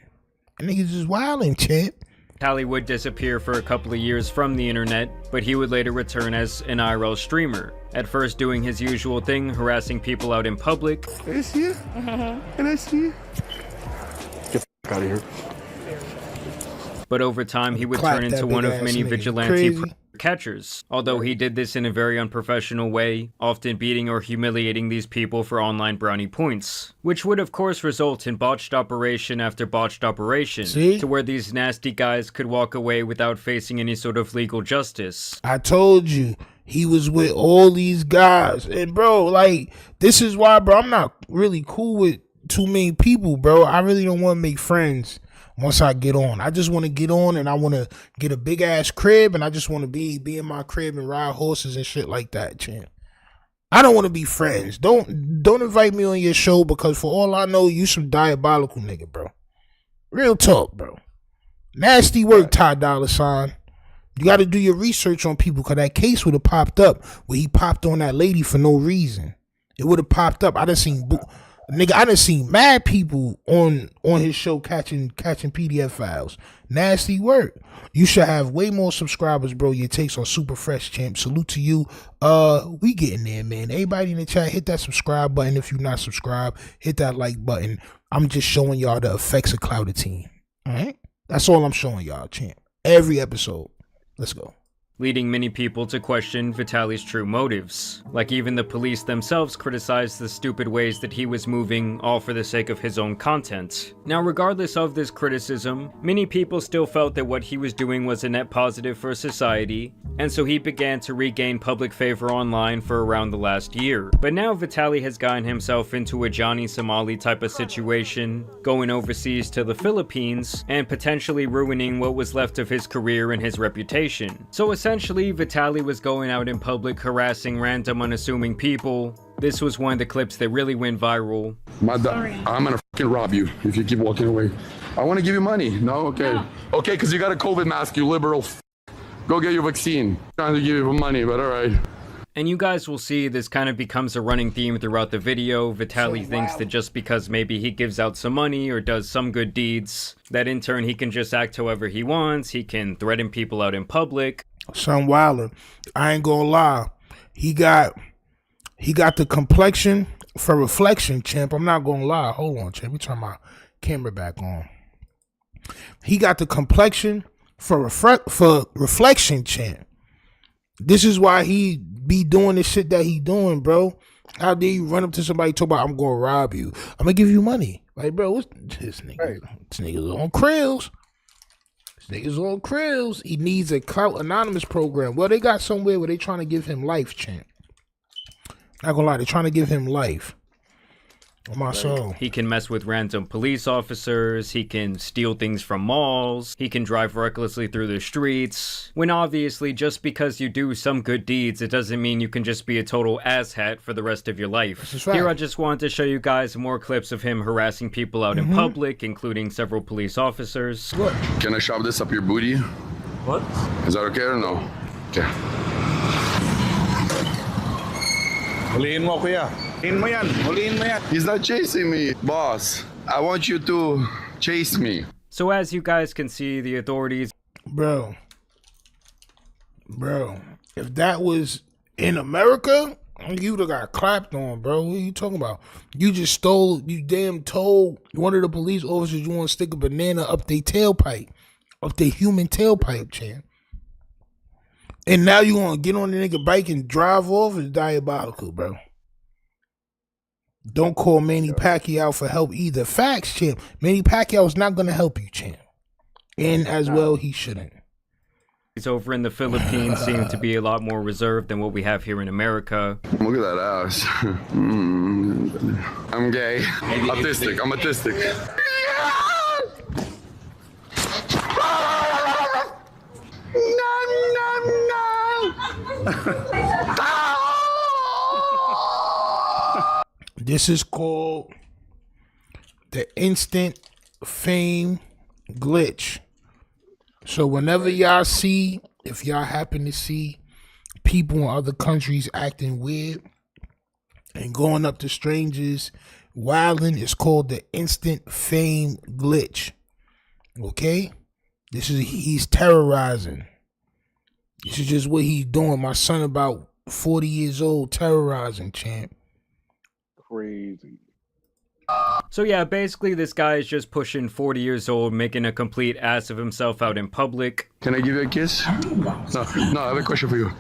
And niggas is wilding, champ. Vitaly would disappear for a couple of years from the internet, but he would later return as an IRL streamer. At first doing his usual thing, harassing people out in public. Can I see you? Can I see you? Get the out of here. But over time, he would Clap turn into that one of big-ass many nigga. vigilante Crazy. catchers, although he did this in a very unprofessional way, often beating or humiliating these people for online brownie points, which would of course result in botched operation after botched operation, to where these nasty guys could walk away without facing any sort of legal justice. I told you, he was with all these guys. And bro, like, this is why, bro, I'm not really cool with too many people, bro. I really don't want to make friends once I get on. I just want to get on, and I want to get a big ass crib, and I just want to be in my crib and ride horses and shit like that, champ. I don't want to be friends. Don't invite me on your show, because for all I know, you some diabolical nigga, bro. Real talk, bro. Nasty work, Ty Dolla $ign. You got to do your research on people, because that case would have popped up where he popped on that lady for no reason. It would have popped up. I done seen mad people on his show catching PDF files. Nasty work. You should have way more subscribers, bro. Your takes are super fresh, champ. Salute to you. We getting there, man. Everybody in the chat, hit that subscribe button. If you're not subscribed, hit that like button. I'm just showing y'all the effects of clouditine. All right? That's all I'm showing y'all, champ. Every episode. Let's go. Leading many people to question Vitaly's true motives. Like even the police themselves criticized the stupid ways that he was moving, all for the sake of his own content. Now regardless of this criticism, many people still felt that what he was doing was a net positive for society, and so he began to regain public favor online for around the last year. But now Vitaly has gotten himself into a Johnny Somali type of situation, going overseas to the Philippines, and potentially ruining what was left of his career and his reputation. So essentially, Vitaly was going out in public harassing random unassuming people. This was one of the clips that really went viral. I'm gonna fucking rob you if you keep walking away. I want to give you money. No? Okay. No. Okay, because you got a COVID mask, you liberal. Go get your vaccine. Trying to give you money, but all right. And you guys will see this kind of becomes a running theme throughout the video. Vitaly thinks that just because maybe he gives out some money or does some good deeds, that in turn he can just act however he wants. He can threaten people out in public. Son Wilder, I ain't gonna lie. He got the complexion for reflection, champ. I'm not gonna lie. Hold on, champ. Let me turn my camera back on. He got the complexion for reflection, champ. This is why he be doing the shit that he doing, bro. How dare you run up to somebody talk about I'm gonna rob you? I'm gonna give you money. Like, bro, what's this nigga? Right. This nigga's on krills. This nigga's on krills. He needs a clout anonymous program. Well, they got somewhere where they trying to give him life, champ. Not gonna lie, they trying to give him life. On my soul. He can mess with random police officers. He can steal things from malls. He can drive recklessly through the streets. When obviously, just because you do some good deeds, it doesn't mean you can just be a total asshat for the rest of your life. Right. Here, I just wanted to show you guys more clips of him harassing people out in public, including several police officers. What? Can I shove this up your booty? What? Is that okay or no? Okay. Huliin mo, kuya. Huliin mo yan. Huliin mo yan. He's not chasing me, boss. I want you to chase me. So as you guys can see, the authorities... Bro, if that was in America, you would've got clapped on, bro. What are you talking about? You just stole, you damn told one of the police officers you want to stick a banana up their tailpipe, up their human tailpipe, champ. And now you want to get on the nigga bike and drive off? Is diabolical, bro. Don't call Manny Pacquiao for help either. Facts, champ. Manny Pacquiao's not going to help you, champ. And as well, he shouldn't. Over in the Philippines seem to be a lot more reserved than what we have here in America. Look at that ass. I'm gay. Autistic. I'm autistic. This is called the instant fame glitch. So whenever y'all see, if y'all happen to see people in other countries acting weird and going up to strangers wilding, it's called the instant fame glitch. Okay? He's terrorizing. This is just what he's doing. My son about 40 years old terrorizing, champ. Crazy. So yeah, basically this guy is just pushing 40 years old, making a complete ass of himself out in public. Can I give you a kiss? No, I have a question for you.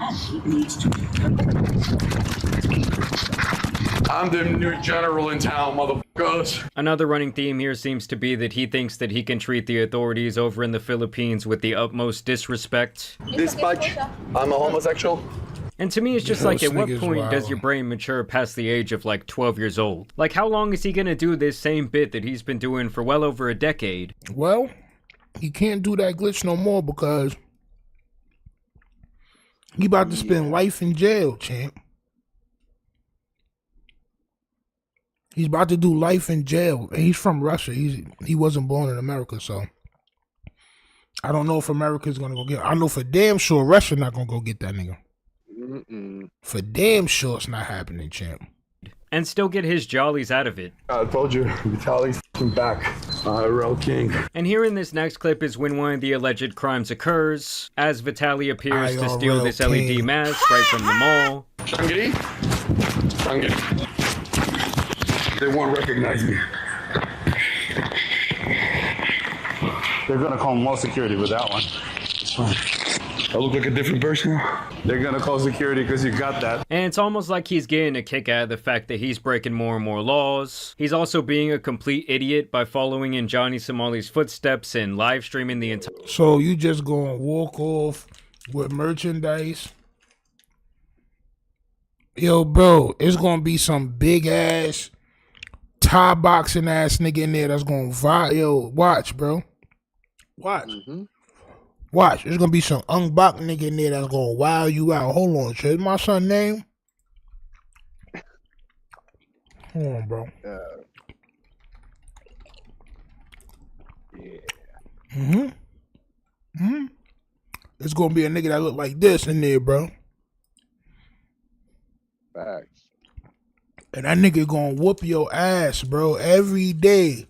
I'm the new general in town, motherfuckers. Another running theme here seems to be that he thinks that he can treat the authorities over in the Philippines with the utmost disrespect. Dispatch, I'm a homosexual. And to me, it's just like, at what point does your brain mature past the age of like 12 years old? Like, how long is he gonna do this same bit that he's been doing for well over a decade? Well, he can't do that glitch no more because he about to spend life in jail, champ. He's about to do life in jail. And he's from Russia. He wasn't born in America, so I don't know if America's gonna go get. I know for damn sure Russia not gonna go get that nigga. For damn sure it's not happening, champ. And still get his jollies out of it. I told you, Vitaly's back. Real king. And here in this next clip is when one of the alleged crimes occurs, as Vitaly appears to steal this LED mask right from the mall. Shangri? They won't recognize me. They're gonna call more security with that one. It's fine. I look like a different person. They're gonna call security because you got that. And it's almost like he's getting a kick out of the fact that he's breaking more and more laws. He's also being a complete idiot by following in Johnny Somali's footsteps and live streaming the entire... So you just gonna walk off with merchandise? Yo, bro, it's gonna be some big ass Thai boxing ass nigga in there that's gonna vibe. Yo, watch, bro. Watch. Watch, there's gonna be some unboxed nigga in there that's gonna wow you out. Hold on, shit. Is my son's name? Hold on, bro. It's gonna be a nigga that look like this in there, bro. Facts. And that nigga gonna whoop your ass, bro, every day.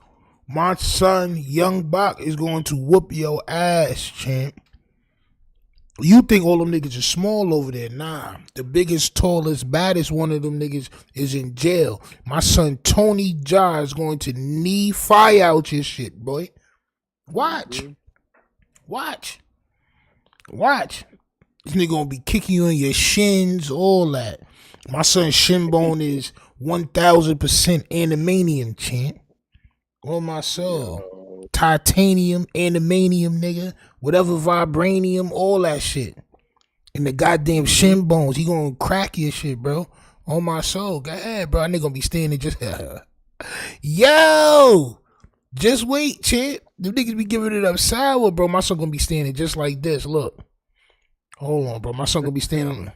My son, Young Bach, is going to whoop your ass, champ. You think all them niggas are small over there? Nah. The biggest, tallest, baddest one of them niggas is in jail. My son, Tony Jaa, is going to knee fire out your shit, boy. Watch. Watch. Watch. This nigga gonna be kicking you in your shins, all that. My son's shin bone is 1000% animanium, champ. On my soul. Titanium, animanium, nigga. Whatever, vibranium, all that shit. And the goddamn shin bones. He gonna crack your shit, bro. On my soul. Go ahead, bro. I nigga gonna be standing just... Yo! Just wait, champ. The niggas be giving it up sour, bro. My son gonna be standing just like this. Look. Hold on, bro. My son gonna be standing...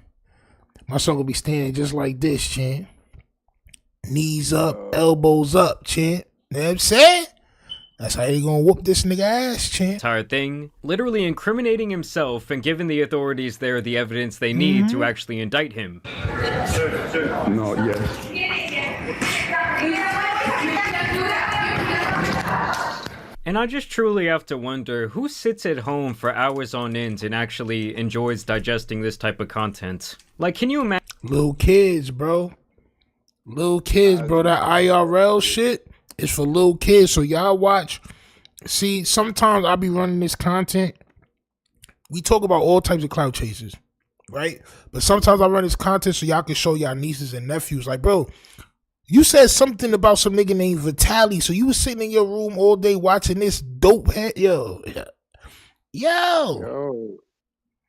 My son gonna be standing just like this, champ. Knees up, elbows up, champ. You know what I'm saying? That's how they gonna whoop this nigga ass, champ. Entire thing, literally incriminating himself and giving the authorities there the evidence they need to actually indict him. No, yes. And I just truly have to wonder who sits at home for hours on end and actually enjoys digesting this type of content. Like, can you imagine? Little kids, bro. Little kids, bro. That IRL shit is for little kids. So y'all watch. See, sometimes I be running this content. We talk about all types of clout chasers, right? But sometimes I run this content so y'all can show y'all nieces and nephews. Like, bro, you said something about some nigga named Vitaly. So you was sitting in your room all day watching this dope head. Yo.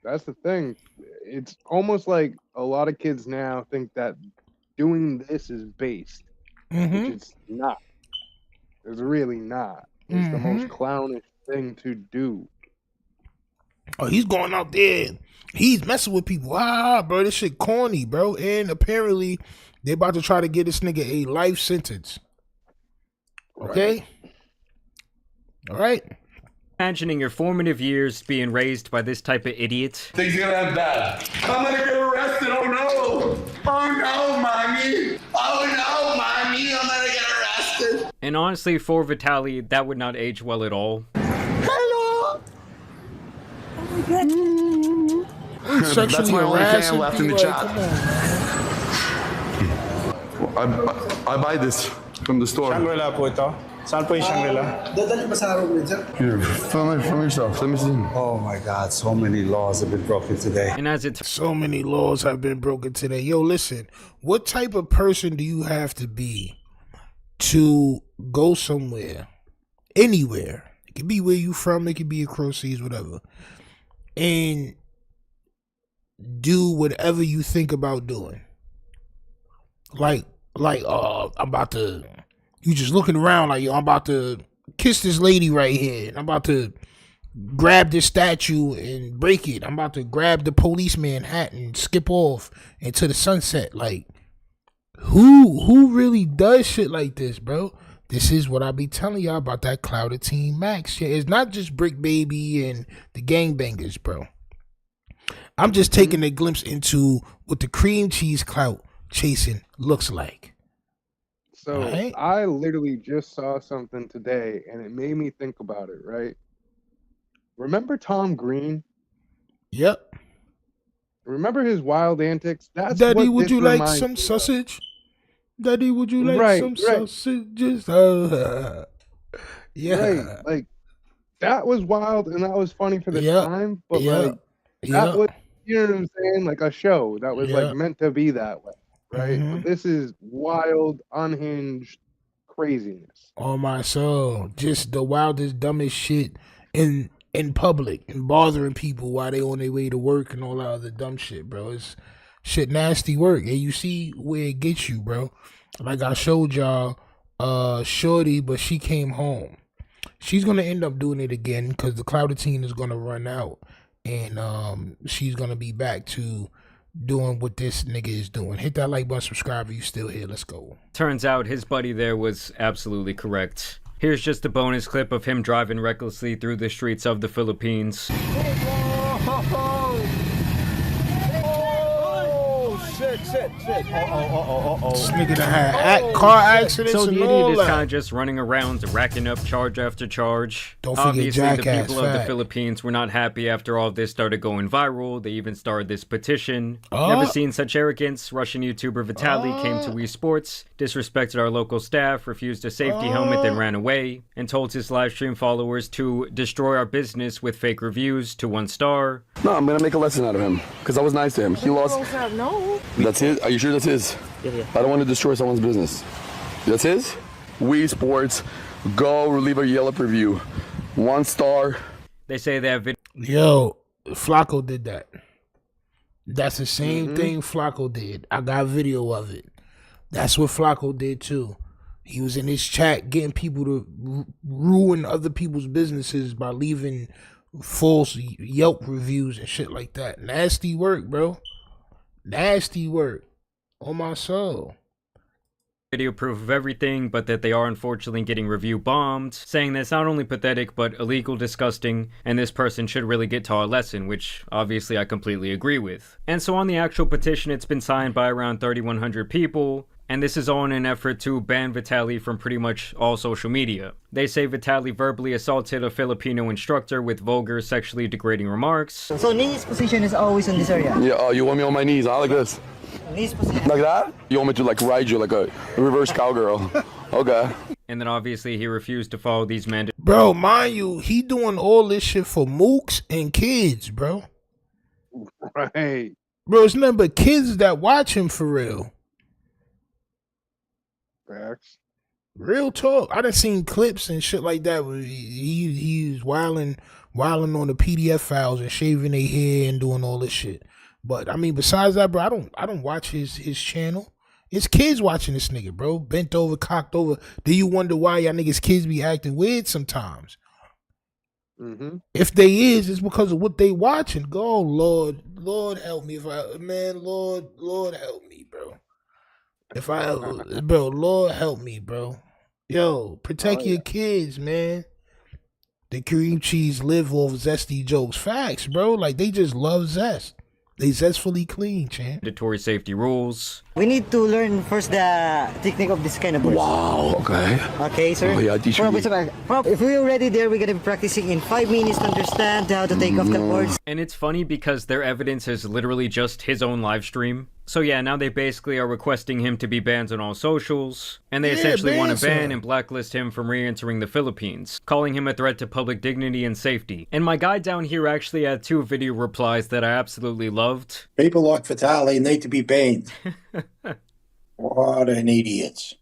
That's the thing. It's almost like a lot of kids now think that doing this is based, which it's not. It's really not. It's the most clownish thing to do. Oh, he's going out there. He's messing with people. Bro, this shit corny, bro. And apparently, they about to try to get this nigga a life sentence. Okay? All right? Imagining your formative years being raised by this type of idiot. Things gonna end bad. I'm gonna get arrested. Oh no! Oh no, mommy! Oh no, mommy! I'm gonna get arrested. And honestly, for Vitaly, that would not age well at all. Hello. That's my only fan left in the chat. I buy this from the store. Shangri-La po ito. Saan po yung Shangri-La? Dadali pa sa araw dyan? Here, film yourself. Let me see. Oh my God, so many laws have been broken today. And as it's so many laws have been broken today. Yo, listen, what type of person do you have to be to go somewhere, anywhere? It could be where you from, it could be across seas, whatever, and do whatever you think about doing. Like, I'm about to. You just looking around like, yo, I'm about to kiss this lady right here. I'm about to grab this statue and break it. I'm about to grab the policeman hat and skip off into the sunset. Like, who really does shit like this, bro? This is what I be telling y'all about that Clouded Team Max shit. It's not just Bricc Baby and the gangbangers, bro. I'm just taking a glimpse into what the cream cheese clout chasing looks like. So I literally just saw something today and it made me think about it, right? Remember Tom Green? Yep. Remember his wild antics? That's Daddy, what would this you like reminds some me of. sausage? Daddy, would you like some sausages? Yeah. Right. Like, that was wild and that was funny for the time, but like, that was, you know what I'm saying? Like a show that was like meant to be that way. Right? But this is wild, unhinged craziness. On my soul. Just the wildest, dumbest shit in public and bothering people while they on their way to work and all that other dumb shit, bro. It's shit nasty work. And you see where it gets you, bro. Like I showed y'all, Shorty, but she came home. She's gonna end up doing it again because the Clouded Team is gonna run out. And she's gonna be back to doing what this nigga is doing. Hit that like button, subscribe if you still here. Let's go. Turns out his buddy there was absolutely correct. Here's just a bonus clip of him driving recklessly through the streets of the Philippines. Oh shit. Shit. This nigga done had car accidents So and the all idiot is that. kind of just running around, racking up charge after charge. Don't forget Obviously, Jackass, the people of the fact. Philippines were not happy after all of this started going viral. They even started this petition. Oh. Never seen such arrogance. Russian YouTuber Vitaly came to Wii Sports, disrespected our local staff, refused a safety helmet, then ran away, and told his live stream followers to destroy our business with fake reviews to 1 star. No, I'm gonna make a lesson out of him because I was nice to him. He lost. No. That's his. Are you sure that's his? Yeah. I don't want to destroy someone's business. That's his. Wii Sports. Go leave a Yelp review. 1 star. They say they have Yo, Flacco did that. That's the same thing Flacco did. I got video of it. That's what Flacco did too. He was in his chat getting people to ruin other people's businesses by leaving false Yelp reviews and shit like that. Nasty work, bro. Nasty work. On my soul. video proof of everything, but that they are unfortunately getting review bombed, saying that's not only pathetic but illegal, disgusting, and this person should really get taught a lesson, which obviously I completely agree with. And so on the actual petition, it's been signed by around 3,100 people, and this is all in an effort to ban Vitaly from pretty much all social media. They say Vitaly verbally assaulted a Filipino instructor with vulgar, sexually degrading remarks. So knees position is always in this area. Yeah, you want me on my knees, huh? Like this. Knees position. Like that? You want me to like ride you like a reverse cowgirl? Okay. And then obviously he refused to follow these mandatory. Bro, mind you, he doing all this shit for mooks and kids, bro. Right. Bro, it's nothing but kids that watch him for real. Facts. Real talk. I done seen clips and shit like that where he's wilding on the PDF files and shaving their hair and doing all this shit. But I mean, besides that, bro, I don't watch his channel. It's kids watching this nigga, bro. Bent over, cocked over. Do you wonder why y'all niggas kids be acting weird sometimes? Mm-hmm. If they is, it's because of what they watching. Go, Lord help me. Lord help me, bro. Lord help me, bro. Yo, protect your kids, man. The cream cheese live off zesty jokes. Facts, bro. Like, they just love zest. They zestfully clean, champ. Mandatory safety rules. We need to learn first the technique of this kind of burst. Wow, okay. Okay, sir? Oh, yeah, teach me. If we're already there, we're going to be practicing in 5 minutes to understand how to take off the boards. And it's funny because their evidence is literally just his own live stream. So yeah, now they basically are requesting him to be banned on all socials, and they essentially want to ban and blacklist him from re-entering the Philippines, calling him a threat to public dignity and safety. And my guy down here actually had 2 video replies that I absolutely loved. People like Vitaly need to be banned. What an idiot.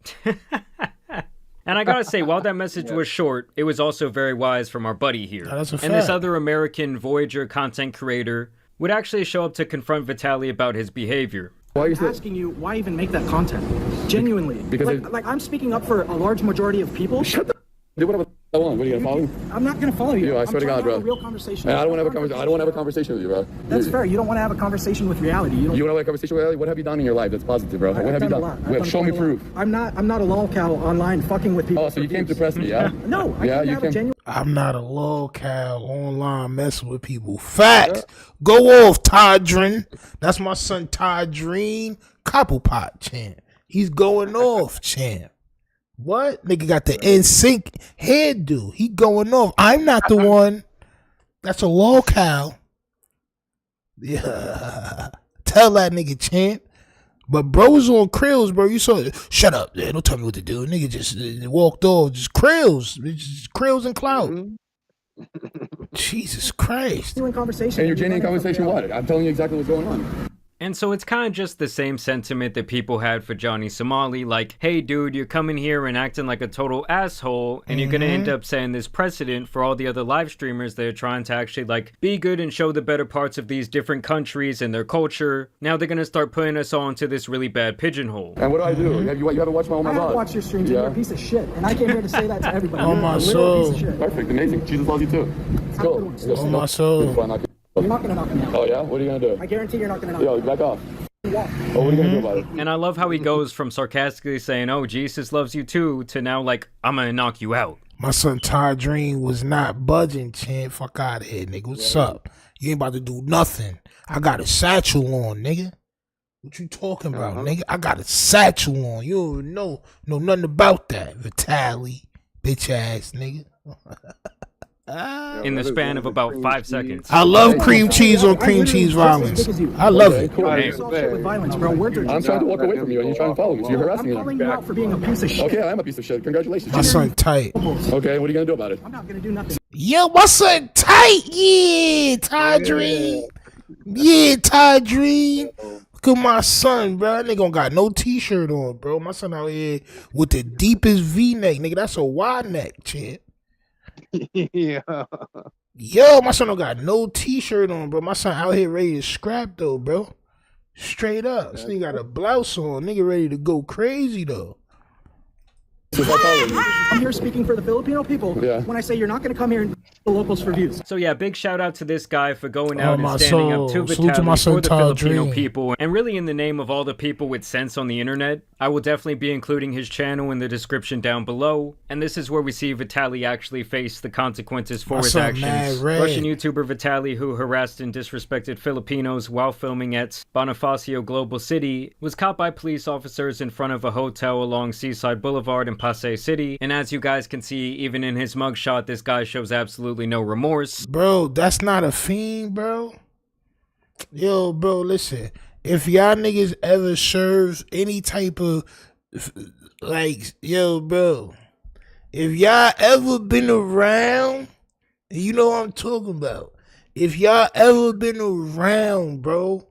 And I gotta say, while that message was short, it was also very wise from our buddy here. That's a fact. And this other American Voyager content creator would actually show up to confront Vitaly about his behavior. I'm asking you, why even make that content? Genuinely. Because like I'm speaking up for a large majority of people. Shut the do whatever I want. What are you gonna follow me? I'm not gonna follow you. I swear to God, bro. A real conversation. Man, I don't want to have a conversation. I don't want to have a conversation with you, bro. That's fair. You don't want to have a conversation with reality. You want to have a conversation with reality? What have you done in your life that's positive, bro? What have you done? Show me proof. I'm not a lol cow online fucking with people. Oh, so you came to press me, yeah? No. You came. I'm not a lol cow online messing with people. Facts. Yeah. Go off, Tydrin. That's my son Tydrin. Copplepot, champ. He's going off, champ. What? Nigga got the NSYNC hairdo. He going off. I'm not the one. That's a lol cow. Yeah. Tell that nigga, champ. But bro's on Krills, bro. You saw it. Shut up, man. Don't tell me what to do. Nigga just walked off. Just Krills. Just Krills and clout. Jesus Christ. Doing conversation. And you're genuine conversation what? I'm telling you exactly what's going on. And so it's kind of just the same sentiment that people had for Johnny Somali, like, hey dude, you're coming here and acting like a total asshole, and you're gonna end up setting this precedent for all the other live streamers that are trying to actually, like, be good and show the better parts of these different countries and their culture. Now they're gonna start putting us all into this really bad pigeonhole. And what do I do? You haven't watched my vlog? I haven't watched your streams, and you're a piece of shit, and I came here to say that to everybody. On my soul. Perfect, amazing. Jesus loves you too. Let's go. On my soul. You're not gonna knock me out. Oh yeah? What are you gonna do? I guarantee you're not gonna knock me out. Yo, back off. Yeah. Oh, what are you gonna do about it? And I love how he goes from sarcastically saying, oh, Jesus loves you too, to now like, I'm gonna knock you out. My son Tydrin was not budging, champ. Fuck out of here, nigga. What's up? You ain't about to do nothing. I got a satchel on, nigga. What you talking about, nigga? I got a satchel on. You don't even know nothing about that, Vitaly, bitch ass nigga. In the span of about 5 seconds. I love cream cheese on cream cheese violence. I love it. It's all shit with violence, bro. Words are I'm trying to walk away from you and you're trying to follow me. So you're harassing me. I'm calling you out for being a piece of shit. Okay, I am a piece of shit. Congratulations. My son tight. Okay, what are you gonna do about it? I'm not gonna do nothing. Yo, my son tight. Yeah, Ty Dream. Yeah, Ty Dream. Look at my son, bro. That nigga don't got no t-shirt on, bro. My son out here with the deepest V-neck, nigga. That's a wide neck, champ. Yeah. Yo, my son don't got no t-shirt on, bro. My son out here ready to scrap though, bro. Straight up. This nigga got a blouse on. Nigga ready to go crazy though. I'm here speaking for the Filipino people when I say you're not going to come here and the locals for views. So yeah, big shout out to this guy for going out and my standing up to soul. Salute to my Vitaly son, for the Ty Filipino Dream. people, and really in the name of all the people with sense on the internet. I will definitely be including his channel in the description down below, and this is where we see Vitaly actually face the consequences for his actions. Russian YouTuber Vitaly, who harassed and disrespected Filipinos while filming at Bonifacio Global City, was caught by police officers in front of a hotel along Seaside Boulevard in Pasay City, and as you guys can see, even in his mugshot, this guy shows absolutely no remorse. Bro, that's not a fiend, bro. Yo, bro, listen. If y'all niggas ever serve any type of, like, yo, bro. If y'all ever been around, you know what I'm talking about. If y'all ever been around, bro.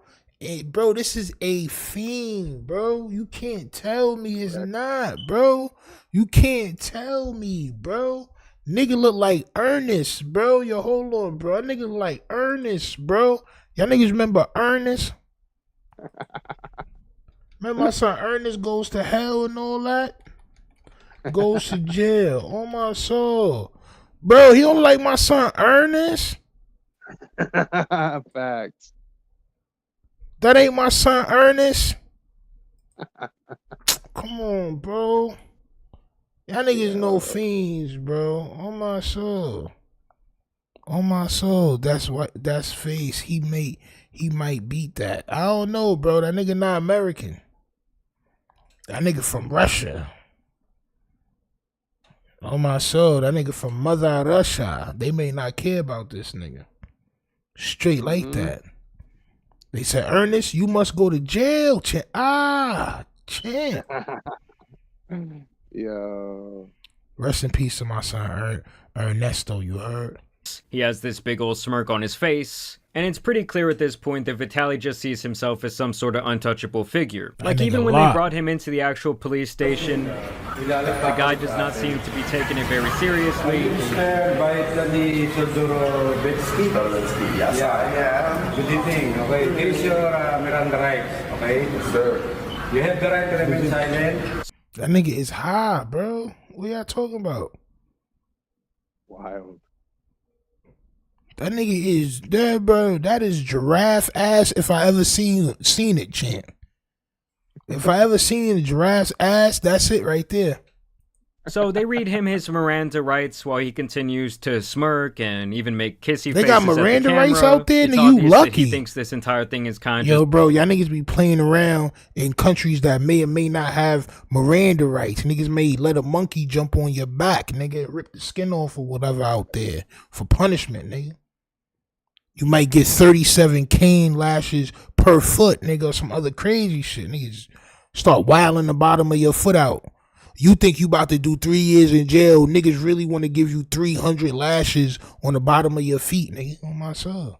Bro, this is a fiend, bro. You can't tell me it's not, bro. You can't tell me, bro. Nigga look like Ernest, bro. Yo, hold on, bro. That nigga look like Ernest, bro. Y'all niggas remember Ernest? Remember my son Ernest goes to hell and all that? Goes to jail. Oh, my soul. Bro, he don't like my son Ernest? Facts. That ain't my son Ernest? Come on, bro. Y'all niggas no fiends, bro. On my soul. On my soul. That's face. He might beat that. I don't know, bro. That nigga not American. That nigga from Russia. On my soul. That nigga from Mother Russia. They may not care about this nigga. Straight like that. They said, Ernest, you must go to jail. Champ. Yo. Rest in peace to my son Ernesto, you heard? He has this big old smirk on his face, and it's pretty clear at this point that Vitaly just sees himself as some sort of untouchable figure. Like, even when they brought him into the actual police station, the guy does not seem to be taking it very seriously. Yeah. Good evening. Okay, here's your Miranda rights. Okay, sir. You have the right to remain silent. That nigga is high, bro. What y'all talking about? Wild. That nigga is there, bro. That is giraffe ass if I ever seen it, champ. If I ever seen a giraffe's ass, that's it right there. So they read him his Miranda rights while he continues to smirk and even make kissy faces. They got Miranda at the rights camera. out there, It's nigga. You obvious that lucky. He thinks this entire thing is kind Yo, of... bro, y'all niggas be playing around in countries that may or may not have Miranda rights. Niggas may let a monkey jump on your back, nigga, rip the skin off or whatever out there for punishment, nigga. You might get 37 cane lashes per foot, nigga, or some other crazy shit. Niggas start wilding the bottom of your foot out. You think you about to do 3 years in jail, niggas really want to give you 300 lashes on the bottom of your feet, nigga. Oh, my son.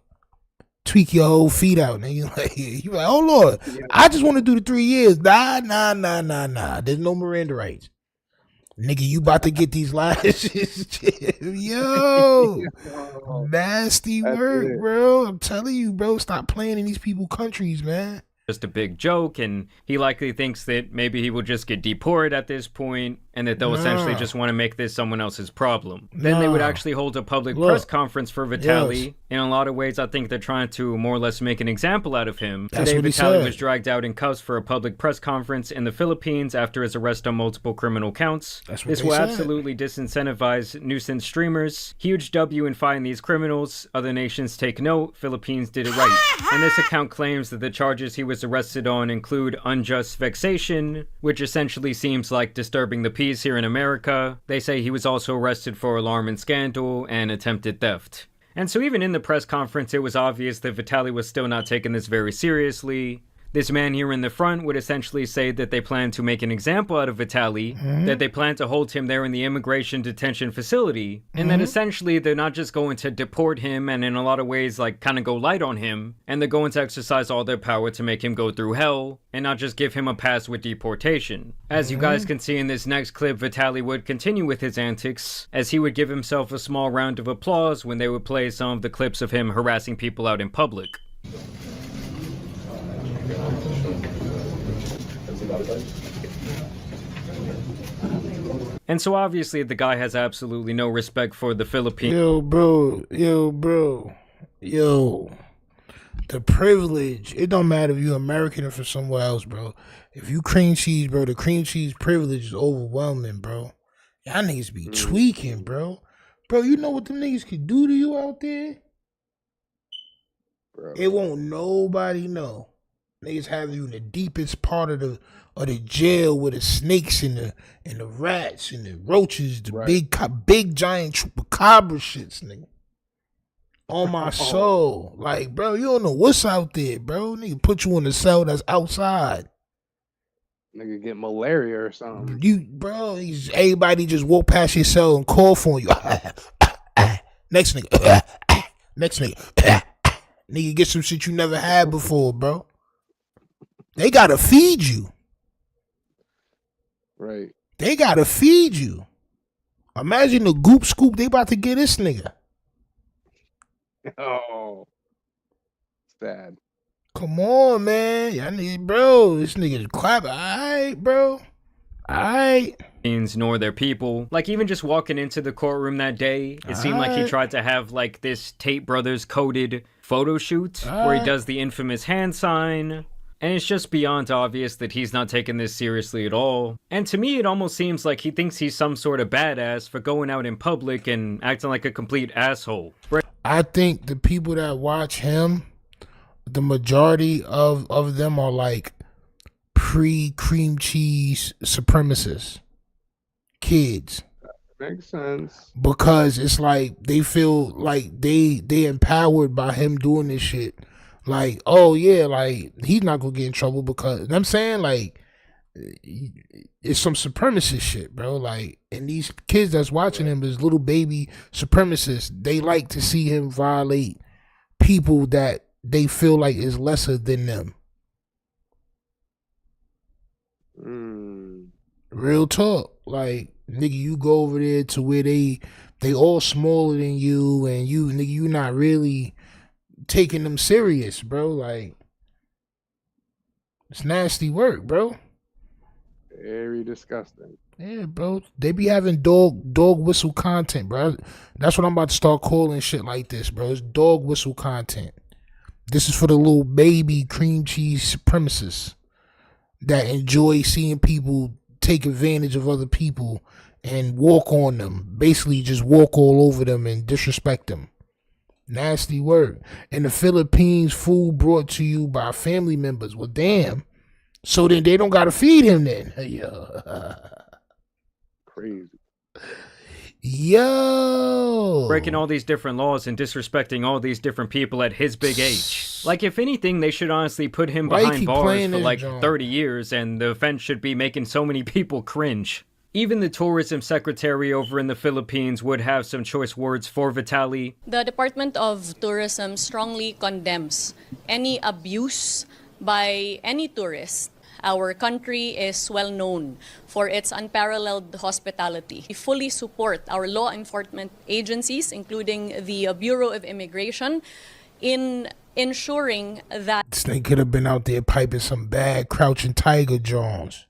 Tweak your whole feet out, nigga. Like, you like, oh, Lord, I just want to do the 3 years. Nah. There's no Miranda rights. Nigga, you about to get these lashes. Yo. Nasty work, bro. I'm telling you, bro. Stop playing in these people's countries, man. Just a big joke, and he likely thinks that maybe he will just get deported at this point, and that they'll essentially just want to make this someone else's problem. Then they would actually hold a public press conference for Vitaly. Yes. In a lot of ways, I think they're trying to more or less make an example out of him. That's Today, what he Vitaly said. was dragged out in cuffs for a public press conference in the Philippines after his arrest on multiple criminal counts. That's what This they will said. absolutely disincentivize nuisance streamers. Huge W in finding these criminals. Other nations take note. Philippines did it right. And this account claims that the charges he was was arrested on include unjust vexation, which essentially seems like disturbing the peace here in America. They say he was also arrested for alarm and scandal and attempted theft. And so even in the press conference, it was obvious that Vitaly was still not taking this very seriously. This man here in the front would essentially say that they plan to make an example out of Vitaly, that they plan to hold him there in the immigration detention facility, and that essentially they're not just going to deport him and in a lot of ways like kind of go light on him, and they're going to exercise all their power to make him go through hell and not just give him a pass with deportation. As you guys can see in this next clip, Vitaly would continue with his antics, as he would give himself a small round of applause when they would play some of the clips of him harassing people out in public. And so obviously the guy has absolutely no respect for the Philippines. Yo, bro. The privilege. It don't matter if you're American or from somewhere else, bro. If you cream cheese, bro, the cream cheese privilege is overwhelming, bro. Y'all niggas be tweaking, bro. Bro, you know what them niggas can do to you out there? Bro. It won't nobody know. Niggas have you in the deepest part of the jail with the snakes and the rats and the roaches, the big giant chupacabra shits, nigga. On my soul. Like, bro, you don't know what's out there, bro. Nigga put you in a cell that's outside. Nigga get malaria or something. Everybody just walk past your cell and cough on you. Next nigga. Next nigga. Nigga get some shit you never had before, bro. They gotta feed you. Right. They gotta feed you. Imagine the goop scoop they about to get this nigga. Oh. Sad. Come on, man. Y'all niggas, bro. This nigga's clapping. Alright, bro. Alright. Nor their people. Like, even just walking into the courtroom that day, it seemed like he tried to have, like, this Tate Brothers coded photo shoot where he does the infamous hand sign. And it's just beyond obvious that he's not taking this seriously at all. And to me, it almost seems like he thinks he's some sort of badass for going out in public and acting like a complete asshole. I think the people that watch him, the majority of them are like pre-cream cheese supremacists. Kids. Makes sense. Because it's like they feel like they empowered by him doing this shit. Like, oh yeah, like he's not gonna get in trouble because I'm saying like it's some supremacist shit, bro. Like, and these kids that's watching him is little baby supremacists. They like to see him violate people that they feel like is lesser than them. Real talk. Like, nigga, you go over there to where they all smaller than you, and you, nigga, you not really taking them serious, bro. Like, it's nasty work, bro. Very disgusting. Yeah, bro. They be having dog whistle content, bro. That's what I'm about to start calling shit like this, bro. It's dog whistle content. This is for the little baby cream cheese supremacists that enjoy seeing people take advantage of other people and walk on them. Basically just walk all over them and disrespect them. Nasty work. In the Philippines, food brought to you by family members. Well, damn. So then they don't gotta feed him then. Crazy. Yo. Breaking all these different laws and disrespecting all these different people at his big age. Like, if anything, they should honestly put him behind bars for like 30 years, and the offense should be making so many people cringe. Even the tourism secretary over in the Philippines would have some choice words for Vitaly. The Department of Tourism strongly condemns any abuse by any tourist. Our country is well known for its unparalleled hospitality. We fully support our law enforcement agencies, including the Bureau of Immigration, in ensuring that... This thing could have been out there piping some bad Crouching Tiger Jones.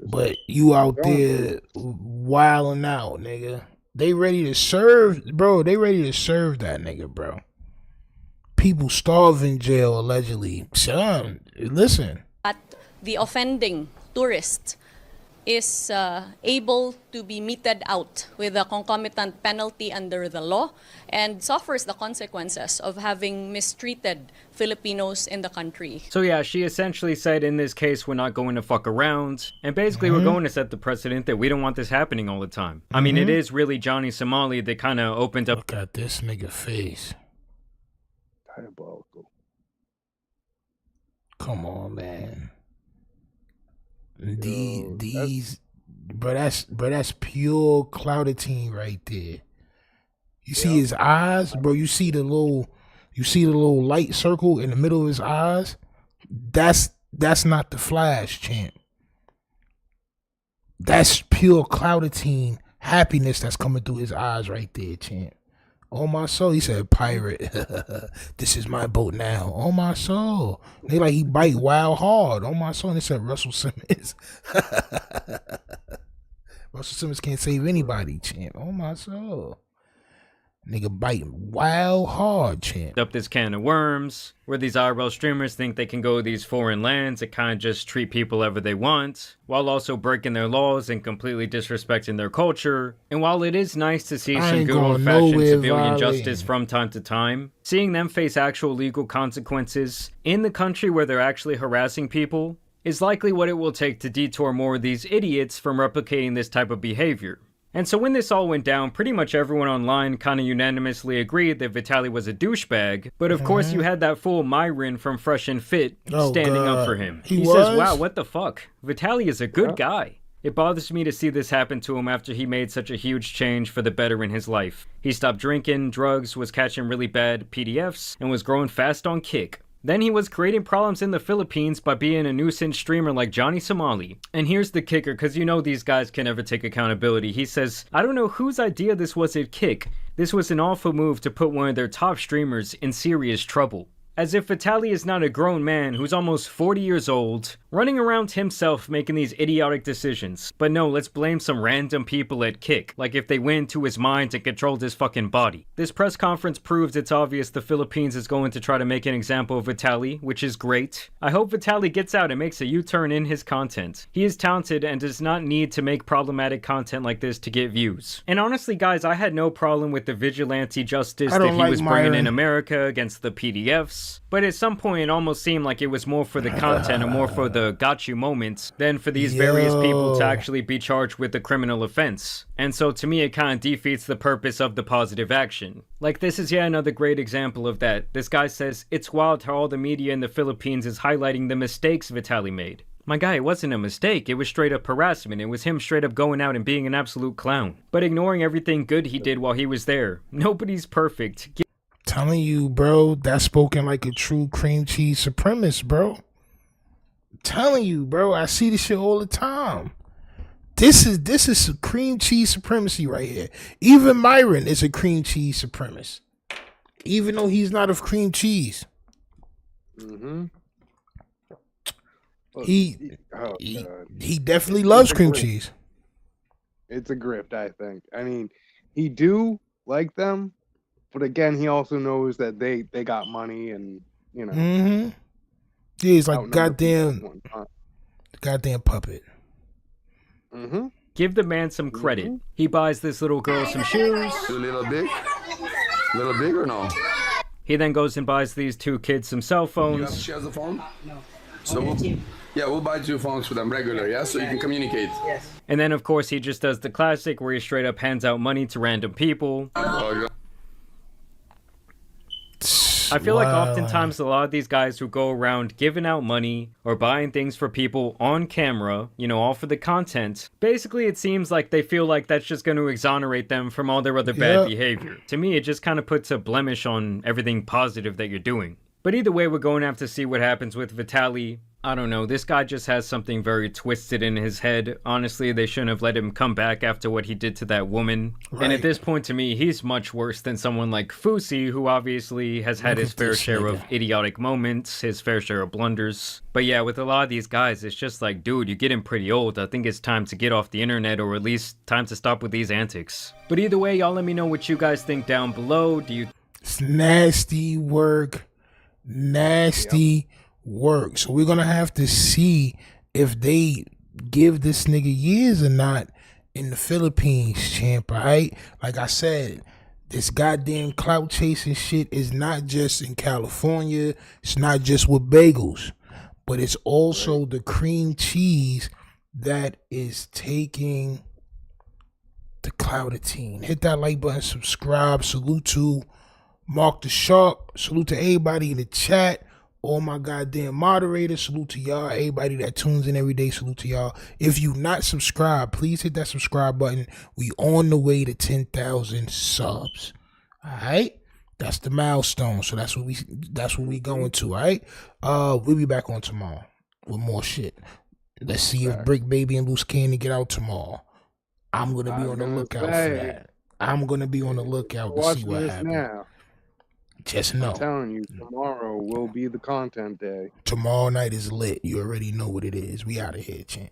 But you out there wilding out, nigga. They ready to serve, bro. They ready to serve that nigga, bro. People starve in jail, allegedly. Son, listen. At the offending tourist is able to be meted out with a concomitant penalty under the law and suffers the consequences of having mistreated Filipinos in the country. So yeah, she essentially said in this case we're not going to fuck around, and basically we're going to set the precedent that we don't want this happening all the time. I mean, it is really Johnny Somali that kind of opened up. Look at this nigga face. Diabolical. Come on, man. These bro, that's pure clouditine right there. You see his eyes, bro. You see the little light circle in the middle of his eyes. That's not the Flash, champ. That's pure clouditine happiness that's coming through his eyes right there, champ. Oh my soul, he said, pirate. This is my boat now. Oh my soul. They like he bite wild hard. Oh my soul. And they said Russell Simmons. Russell Simmons can't save anybody, champ. Oh my soul. Nigga bite wild hard, champ. Up this can of worms where these IRL streamers think they can go to these foreign lands and kind of just treat people however they want, while also breaking their laws and completely disrespecting their culture. And while it is nice to see some good old-fashioned civilian justice from time to time, seeing them face actual legal consequences in the country where they're actually harassing people is likely what it will take to detour more of these idiots from replicating this type of behavior. And so when this all went down, pretty much everyone online kind of unanimously agreed that Vitaly was a douchebag. But of course you had that fool Myron from Fresh and Fit standing up for him. He says, wow, what the fuck? Vitaly is a good guy. It bothers me to see this happen to him after he made such a huge change for the better in his life. He stopped drinking, drugs, was catching really bad PDFs, and was growing fast on Kick. Then he was creating problems in the Philippines by being a nuisance streamer like Johnny Somali. And here's the kicker, because you know these guys can never take accountability. He says, I don't know whose idea this was at Kick. This was an awful move to put one of their top streamers in serious trouble. As if Vitaly is not a grown man who's almost 40 years old, running around himself making these idiotic decisions. But no, let's blame some random people at Kick, like if they went into his mind and controlled his fucking body. This press conference proves it's obvious the Philippines is going to try to make an example of Vitaly, which is great. I hope Vitaly gets out and makes a U-turn in his content. He is talented and does not need to make problematic content like this to get views. And honestly guys, I had no problem with the vigilante justice that he was bringing in America against the PDFs. But at some point it almost seemed like it was more for the content and more for the got you moments than for these various people to actually be charged with a criminal offense. And so to me it kind of defeats the purpose of the positive action. Like this is yet another great example of that. This guy says, it's wild how all the media in the Philippines is highlighting the mistakes Vitaly made. My guy, it wasn't a mistake, it was straight up harassment. It was him straight up going out and being an absolute clown. But ignoring everything good he did while he was there. Nobody's perfect. Telling you, bro, that's spoken like a true cream cheese supremacist, bro. Telling you, bro, I see this shit all the time. This is cream cheese supremacy right here. Even Myron is a cream cheese supremacist, even though he's not of cream cheese. He definitely loves cream cheese. It's a grift, I think. I mean, he do like them. But again, he also knows that they got money and, you know. Yeah, he's like goddamn puppet. Give the man some credit. He buys this little girl some shoes. A little big? A little big or no? He then goes and buys these two kids some cell phones. She has a phone? No. So we'll buy 2 phones for them regular, yeah? So you can communicate. Yes. And then, of course, he just does the classic where he straight up hands out money to random people. I feel like oftentimes a lot of these guys who go around giving out money or buying things for people on camera, you know, all for the content, basically it seems like they feel like that's just going to exonerate them from all their other bad behavior. To me, it just kind of puts a blemish on everything positive that you're doing. But either way, we're going to have to see what happens with Vitaly. I don't know, this guy just has something very twisted in his head. Honestly, they shouldn't have let him come back after what he did to that woman. Right. And at this point, to me, he's much worse than someone like Fusi, who obviously has had his fair share of idiotic moments, his fair share of blunders. But yeah, with a lot of these guys, it's just like, dude, you're getting pretty old. I think it's time to get off the internet, or at least time to stop with these antics. But either way, y'all let me know what you guys think down below. It's nasty work. Nasty work. So we're gonna have to see if they give this nigga years or not in the Philippines, champ, right? Like I said, this goddamn clout chasing shit is not just in California. It's not just with bagels, but it's also the cream cheese that is taking the cloutitine. Hit that like button, subscribe. Salute to Mark the Shark. Salute to everybody in the chat. All my goddamn moderators. Salute to y'all. Everybody that tunes in every day. Salute to y'all. If you not subscribed, please hit that subscribe button. We on the way to 10,000 subs. Alright? That's the milestone. So that's what we going to, alright? We'll be back on tomorrow with more shit. Let's see if Bricc Baby and LUCE Candy get out tomorrow. I'm gonna be on the lookout for that. I'm gonna be on the lookout to see what happens. Now. Just know. I'm telling you, tomorrow will be the content day. Tomorrow night is lit. You already know what it is. We out of here, champ.